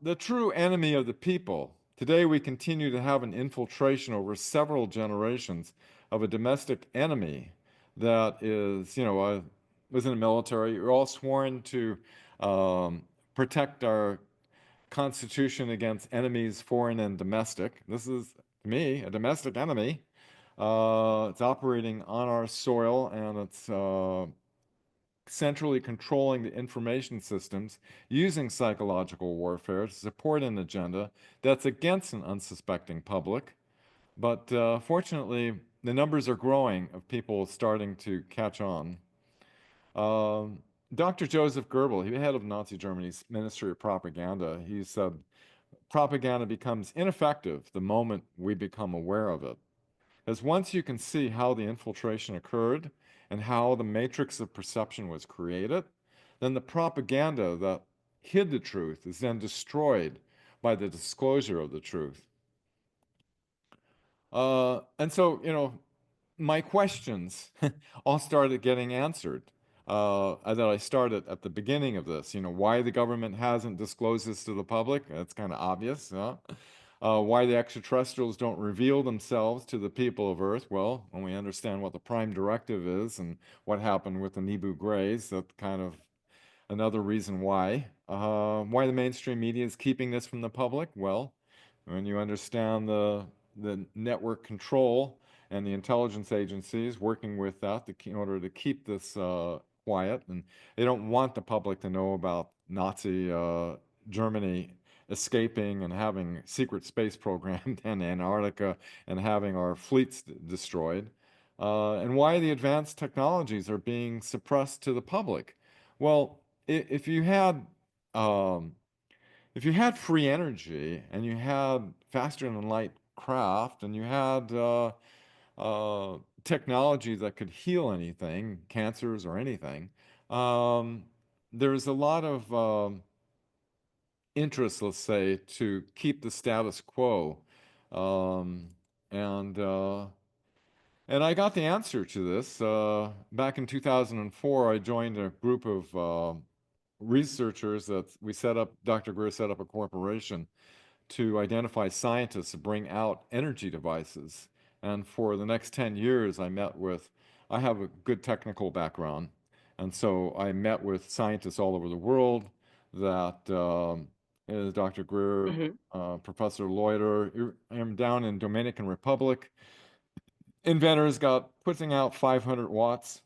the true enemy of the people. Today, we continue to have an infiltration over several generations of a domestic enemy that was in the military. You're all sworn to protect our Constitution against enemies, foreign and domestic. This is, to me, a domestic enemy. It's operating on our soil, and it's centrally controlling the information systems, using psychological warfare to support an agenda that's against an unsuspecting public. But fortunately, the numbers are growing of people starting to catch on. Um, Dr. Joseph Goebbels, he head of Nazi Germany's Ministry of Propaganda, he said, propaganda becomes ineffective the moment we become aware of it. As once you can see how the infiltration occurred and how the matrix of perception was created, then the propaganda that hid the truth is then destroyed by the disclosure of the truth. And so, my questions all started getting answered. That I started at the beginning of this. Why the government hasn't disclosed this to the public? That's kind of obvious. Huh? Why the extraterrestrials don't reveal themselves to the people of Earth? Well, when we understand what the prime directive is and what happened with the Nebu Grays, that's kind of another reason why. Why the mainstream media is keeping this from the public? Well, when you understand the network control and the intelligence agencies working with that in order to keep this quiet, and they don't want the public to know about Nazi Germany escaping and having secret space program in Antarctica and having our fleets destroyed, and why the advanced technologies are being suppressed to the public. Well, if you had um, if you had free energy and you had faster than light craft and you had technology that could heal anything, cancers or anything, um, there's a lot of interest, let's say, to keep the status quo. Um, and uh, and I got the answer to this. Back in 2004, I joined a group of researchers that we set up. Dr. Greer set up a corporation to identify scientists to bring out energy devices. And for the next 10 years, I have a good technical background. And so I met with scientists all over the world that, as Dr. Greer, Hmm. Professor Loiter, I'm down in Dominican Republic. Inventors got putting out 500 watts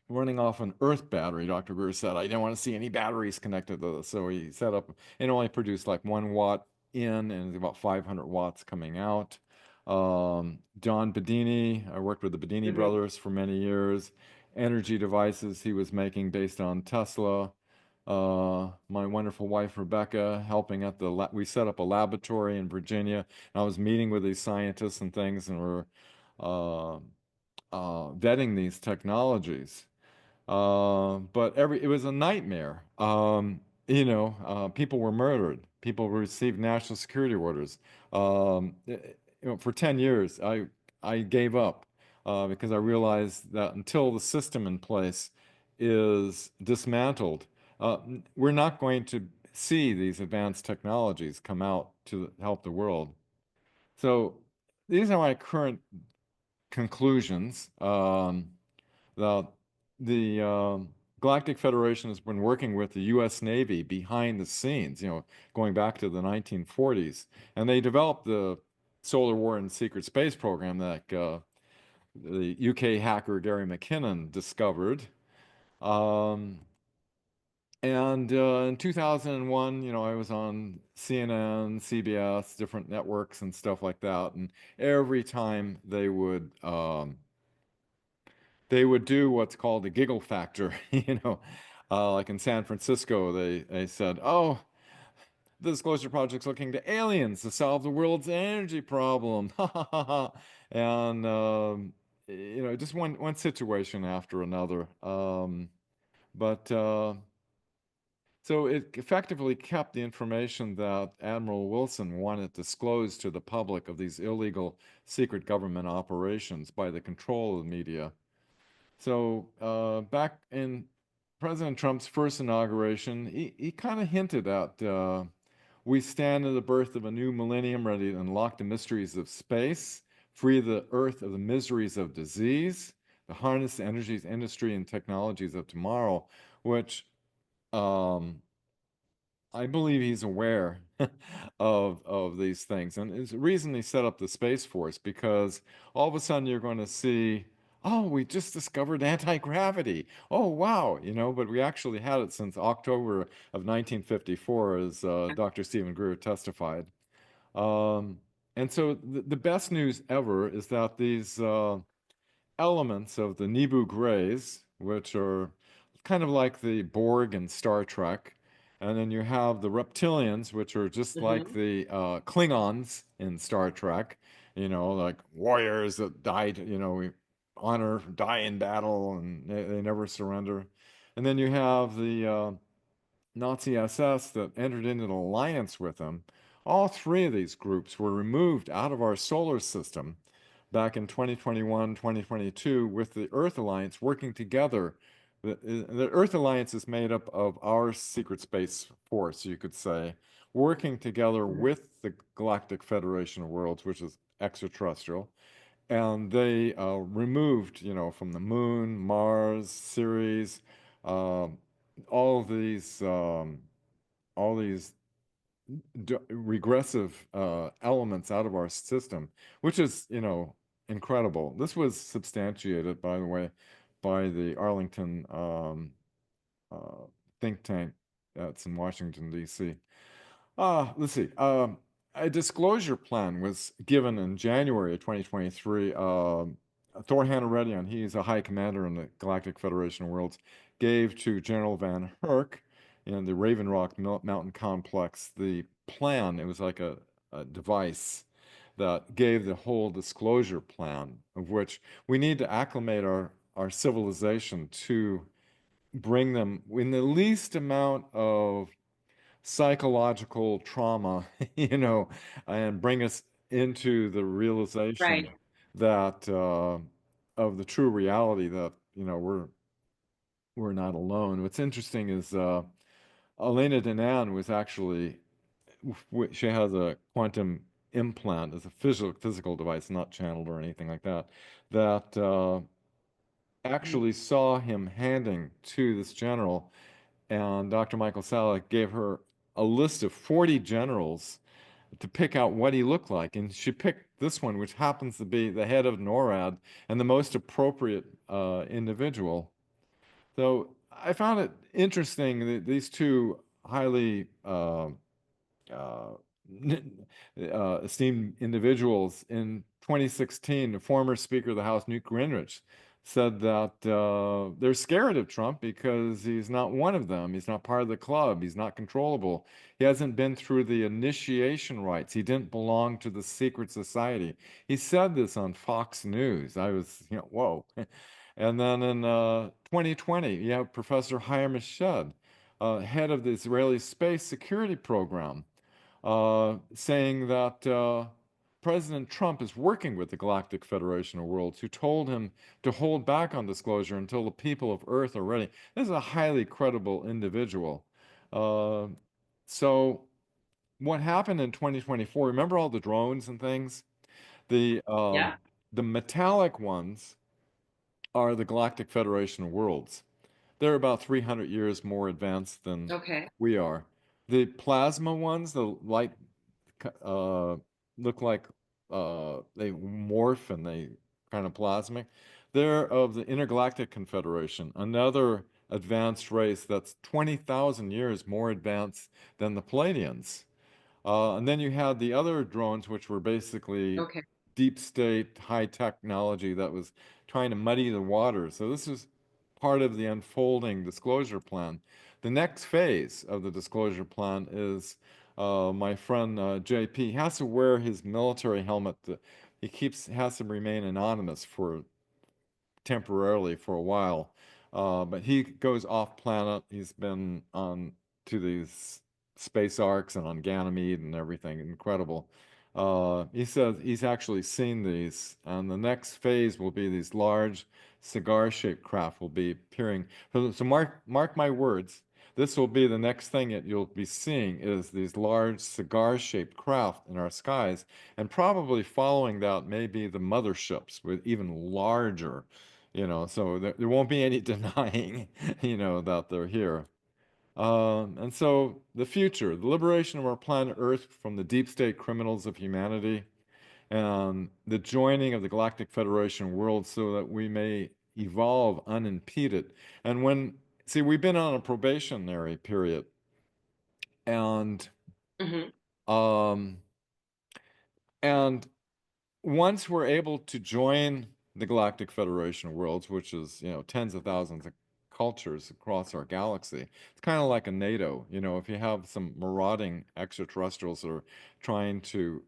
running off an earth battery. Dr. Greer said, I didn't want to see any batteries connected to this. So he set up and only produced like 1 watt in and about 500 watts coming out. John Bedini, I worked with the Bedini Hmm. brothers for many years. Energy devices he was making based on Tesla. My wonderful wife Rebecca helping at we set up a laboratory in Virginia. And I was meeting with these scientists and things, and we're uh, vetting these technologies. But it was a nightmare. People were murdered. People received national security orders. For 10 years, I gave up because I realized that until the system in place is dismantled, we're not going to see these advanced technologies come out to help the world. So these are my current conclusions. The the Galactic Federation has been working with the U.S. Navy behind the scenes, going back to the 1940s, and they developed the Solar War and Secret Space program that the UK hacker Gary McKinnon discovered. Um, and in 2001, I was on CNN, CBS, different networks and stuff like that, and every time they would do what's called a giggle factor. Like in San Francisco, they said, "Oh, the Disclosure Project's looking to aliens to solve the world's energy problem." Ha ha ha ha. And just one situation after another. But so it effectively kept the information that Admiral Wilson wanted disclosed to the public of these illegal secret government operations by the control of the media. So back in President Trump's first inauguration, he kind of hinted at we stand at the birth of a new millennium ready to unlock the mysteries of space, free the earth of the miseries of disease, to harness the energies, industry, and technologies of tomorrow, which um, I believe he's aware of these things. And it's the reason they set up the Space Force, because all of a sudden you're going to see, oh, we just discovered anti-gravity. Oh, wow, but we actually had it since October of 1954, as Dr. Stephen Greer testified. Um, and so the best news ever is that these elements of the Nebu Greys, which are kind of like the Borg in Star Trek. And then you have the reptilians, which are just like Hmm. the Klingons in Star Trek, like warriors that died, we honor, die in battle, and they never surrender. And then you have the Nazi SS that entered into an alliance with them. All three of these groups were removed out of our solar system back in 2021, 2022, with the Earth Alliance working together. The Earth Alliance is made up of our secret space force, you could say, working together with the Galactic Federation of Worlds, which is extraterrestrial. And they removed, from the moon, Mars, Ceres, um, all these all these regressive elements out of our system, which is, incredible. This was substantiated, by the way, by the Arlington uh, think tank that's in Washington, D.C. Let's see. A disclosure plan was given in January of 2023. Thor Hanaredian, he's a high commander in the Galactic Federation of Worlds, gave to General Van Herk in the Raven Rock Mountain Complex the plan. It was like a device that gave the whole disclosure plan, of which we need to acclimate our civilization to bring them in the least amount of psychological trauma, and bring us into the realization Right. that of the true reality that, we're not alone. What's interesting is Elena Danaan was actually she has a quantum implant as a physical device, not channeled or anything like that, that Mhm. actually saw him handing to this general, and Dr. Michael Salla gave her a list of 40 generals to pick out what he looked like. And she picked this one, which happens to be the head of NORAD and the most appropriate individual. So I found it interesting that these two highly uh, esteemed individuals in 2016, the former Speaker of the House, Newt Gingrich, said that they're scared of Trump because he's not one of them. He's not part of the club. He's not controllable. He hasn't been through the initiation rites. He didn't belong to the secret society. He said this on Fox News. I was, whoa. And then in 2020, you have Professor Chaim Eshed, head of the Israeli space security program, saying that President Trump is working with the Galactic Federation of Worlds, who told him to hold back on disclosure until the people of Earth are ready. This is a highly credible individual. Uh, so, what happened in 2024? Remember all the drones and things? The Yeah. the metallic ones are the Galactic Federation of Worlds. They're about 300 years more advanced than Okay. we are. The plasma ones, the light uh, look like they morph and they kind of plasmic. They're of the Intergalactic Confederation, another advanced race that's 20,000 years more advanced than the Pleiadians. And then you had the other drones, which were basically Okay. deep state, high technology that was trying to muddy the water. So this is part of the unfolding disclosure plan. The next phase of the disclosure plan is my friend JP has to wear his military helmet. He keeps has to remain anonymous for temporarily for a while. But he goes off planet. He's been on to these space arcs and on Ganymede and everything. Incredible. He says he's actually seen these, and the next phase will be these large cigar-shaped craft will be appearing. So mark my words. This will be the next thing that you'll be seeing is these large cigar-shaped craft in our skies, and probably following that may be the motherships with even larger, so there won't be any denying, that they're here. And so the future, the liberation of our planet Earth from the deep state criminals of humanity, and the joining of the Galactic Federation of Worlds so that we may evolve unimpeded. And see, we've been on a probationary period, and Hmm. um, and once we're able to join the Galactic Federation of Worlds, which is, tens of thousands of cultures across our galaxy, it's kind of like a NATO. If you have some marauding extraterrestrials that are trying to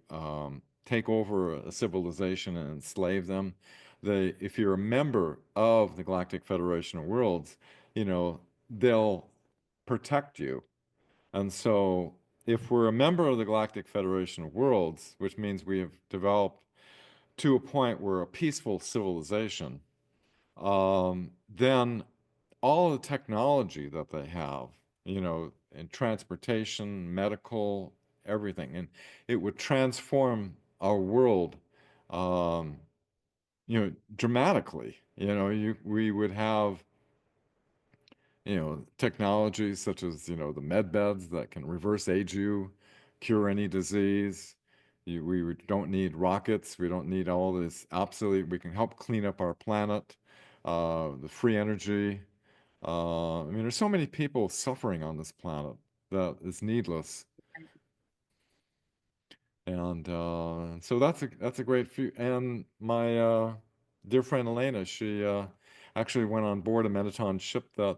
take over a civilization and enslave them, if you're a member of the Galactic Federation of Worlds, they'll protect you. And so, if we're a member of the Galactic Federation of Worlds, which means we have developed to a point where a peaceful civilization, then all the technology that they have, in transportation, medical, everything, and it would transform our world, um, dramatically. We would have, technologies such as, the med beds that can reverse age you, cure any disease. We don't need rockets. We don't need all this obsolete. We can help clean up our planet, the free energy. I mean, there's so many people suffering on this planet that is needless. And so that's a great few. And my dear friend Elena, she actually went on board a Mettaton ship that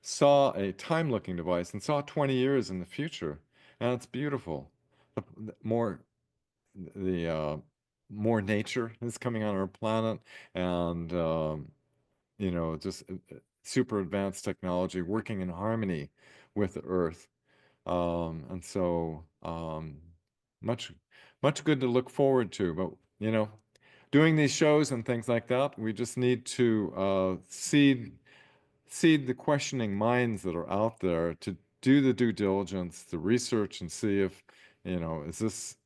saw a time-looking device and saw 20 years in the future, and it's beautiful. The more the more nature is coming on our planet, and just super advanced technology working in harmony with the Earth. And so much much good to look forward to. But doing these shows and things like that, we just need to seed the questioning minds that are out there to do the due diligence, to research and see if, is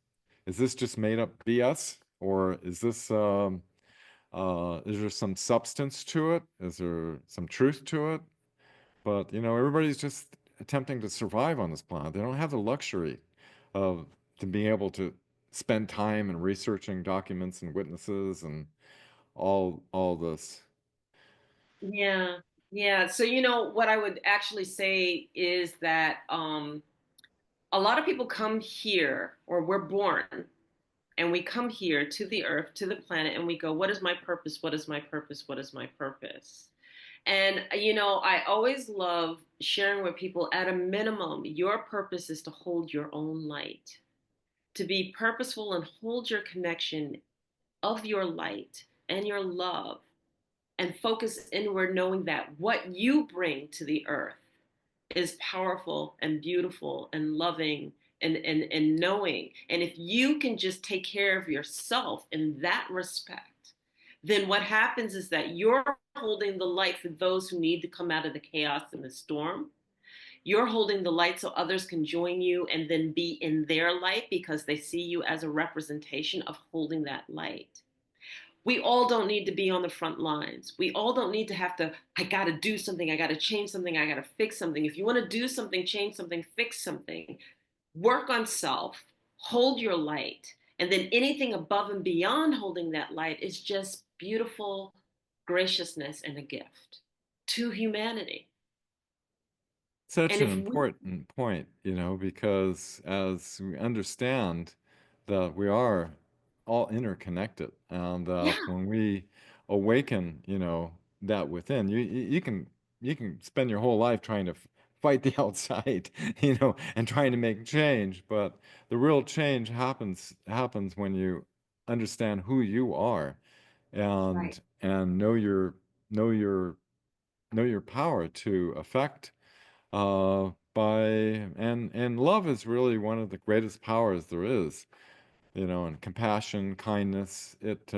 this just made up BS, or is there some substance to it? Is there some truth to it? But everybody's just attempting to survive on this planet. They don't have the luxury of to being able to spend time in researching documents and witnesses and all this. Yeah. Yeah. So, what I would actually say is that a lot of people come here, or we're born, and we come here to the earth, to the planet, and we go, what is my purpose? What is my purpose? What is my purpose? And, I always love sharing with people, at a minimum, your purpose is to hold your own light, to be purposeful and hold your connection of your light and your love, and focus inward, knowing that what you bring to the earth is powerful and beautiful and loving and knowing. And if you can just take care of yourself in that respect, then what happens is that you're holding the light for those who need to come out of the chaos and the storm. You're holding the light so others can join you and then be in their light, because they see you as a representation of holding that light. We all don't need to be on the front lines. We all don't need to have to, I got to do something, I got to change something, I got to fix something. If you want to do something, change something, fix something, work on self, hold your light. And then anything above and beyond holding that light is just beautiful graciousness and a gift to humanity. Such And an if we, important point, because as we understand that we are all interconnected, and that yeah, when we awaken, that within, you can spend your whole life trying to fight the outside, and trying to make change, but the real change happens when you understand who you are, right. and know your know your power to affect by and love is really one of the greatest powers there is, and compassion, kindness. It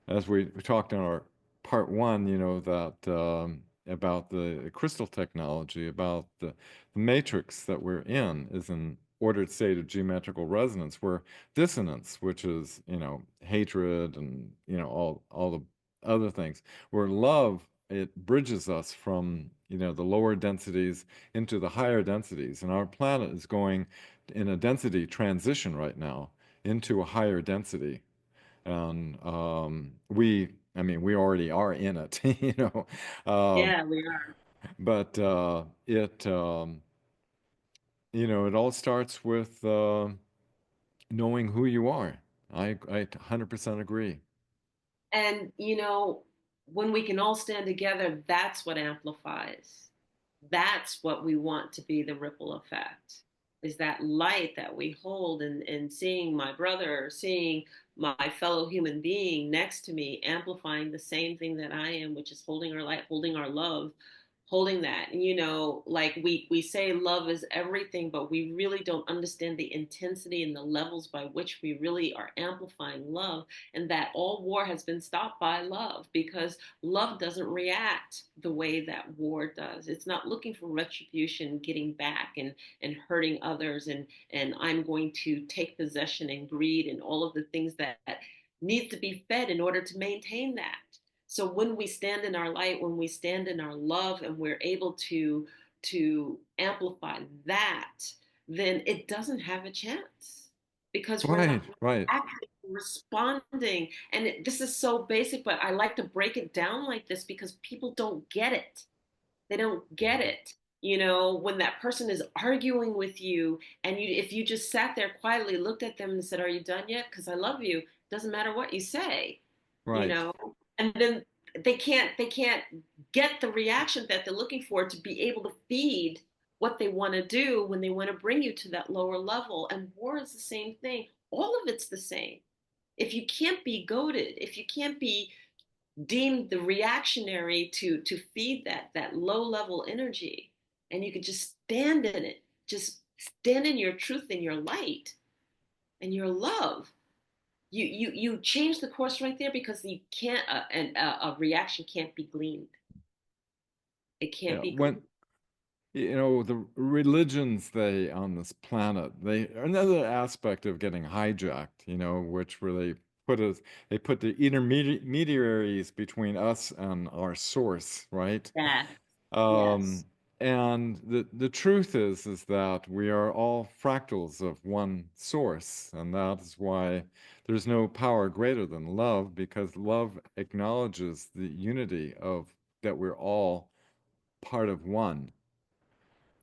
as we talked in our part one, that about the crystal technology, about the matrix that we're in is an ordered state of geometrical resonance, where dissonance, which is, hatred and, all the other things, where love, it bridges us from, the lower densities into the higher densities. And our planet is going in a density transition right now into a higher density. And I mean, we already are in it, um, Yeah, we are. but it all starts with knowing who you are. I 100% agree. And, when we can all stand together, that's what amplifies. That's what we want to be the ripple effect, is that light that we hold, and seeing my brother, seeing my fellow human being next to me, amplifying the same thing that I am, which is holding our light, holding our love, holding that. And, like we say love is everything, but we really don't understand the intensity and the levels by which we really are amplifying love, and that all war has been stopped by love, because love doesn't react the way that war does. It's not looking for retribution, getting back and hurting others, and I'm going to take possession and greed and all of the things that needs to be fed in order to maintain that. So when we stand in our light, when we stand in our love, and we're able to amplify that, then it doesn't have a chance because we're not Right, right, actually responding. And this is so basic, but I like to break it down like this because people don't get it. They don't get it. When that person is arguing with you, and if you just sat there quietly, looked at them and said, "Are you done yet? Because I love you." Doesn't matter what you say, you right. know. And then they can't get the reaction that they're looking for to be able to feed what they want to do when they want to bring you to that lower level. And war is the same thing. All of it's the same. If you can't be goaded, if you can't be deemed the reactionary to feed that low level energy, and you could just stand in it, just stand in your truth and your light and your love, you change the course right there, because you can't a reaction can't be gleaned. It can't Yeah, be gleaned. when the religions they on this planet, they another aspect of getting hijacked, which where they put the intermediaries between us and our source, right? Yes, yes, Um, and the truth is that we are all fractals of one source, and that is why there's no power greater than love, because love acknowledges the unity of that we're all part of one.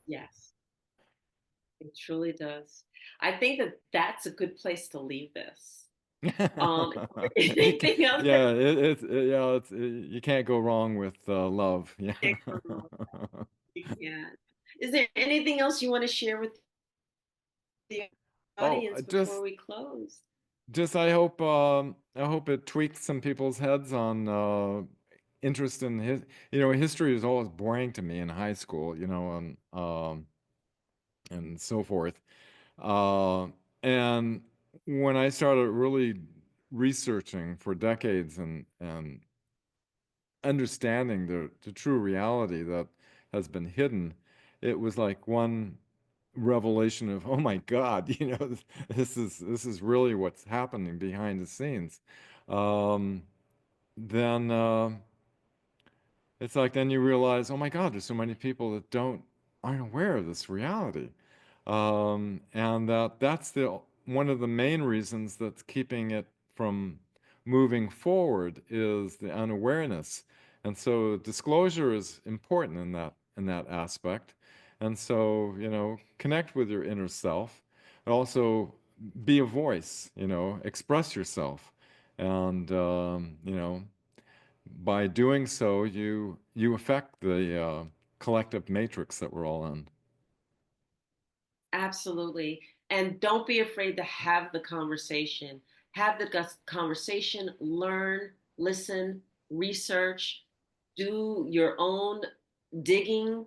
yes, it truly does. I think that that's a good place to leave this. You can, Anything else that yeah, you can't go wrong with love. Yeah. you can't go wrong? You can. Is there anything else you want to share with the Oh, audience before just we close? just I hope it tweaks some people's heads on interest in history is always boring to me in high school, and so forth. Uh, and when I started really researching for decades and understanding the true reality that has been hidden, it was like one revelation of, oh my God, this is really what's happening behind the scenes. Um, then it's like then you realize, oh my God, there's so many people that aren't aware of this reality. And that's the one of the main reasons that's keeping it from moving forward is the unawareness. And so disclosure is important in that aspect. And so, connect with your inner self, and also be a voice, express yourself. And by doing so, you affect the collective matrix that we're all in. Absolutely. And don't be afraid to have the conversation. Have the conversation, learn, listen, research, do your own digging,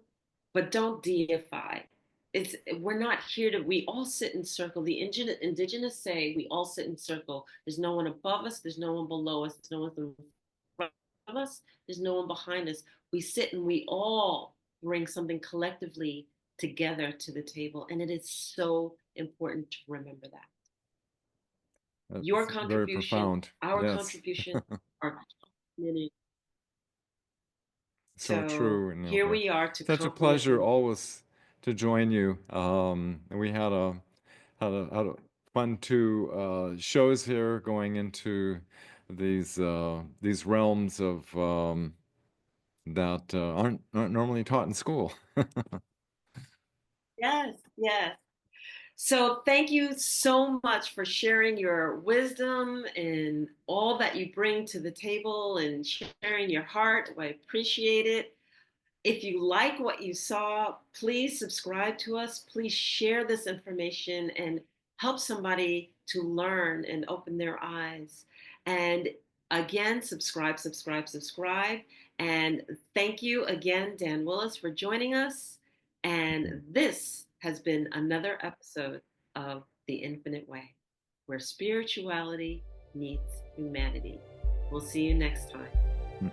but don't deify. We're not here to, we all sit in circle. The indigenous say we all sit in circle. There's no one above us, there's no one below us, there's no one in front of us, there's no one behind us. We sit and we all bring something collectively together to the table. And it is so important to remember that. Your That's very contribution, profound. our Yes, contribution, our community. so So true. And here we are to such a come with, pleasure always to join you. And we had a fun two shows here going into these realms of that aren't normally taught in school. yes, yes. So thank you so much for sharing your wisdom and all that you bring to the table and sharing your heart. I appreciate it. If you like what you saw, please subscribe to us. Please share this information and help somebody to learn and open their eyes. And again, subscribe, subscribe, subscribe. And thank you again, Dan Willis, for joining us. And this has been another episode of The Infinite Way, where spirituality meets humanity. We'll see you next time.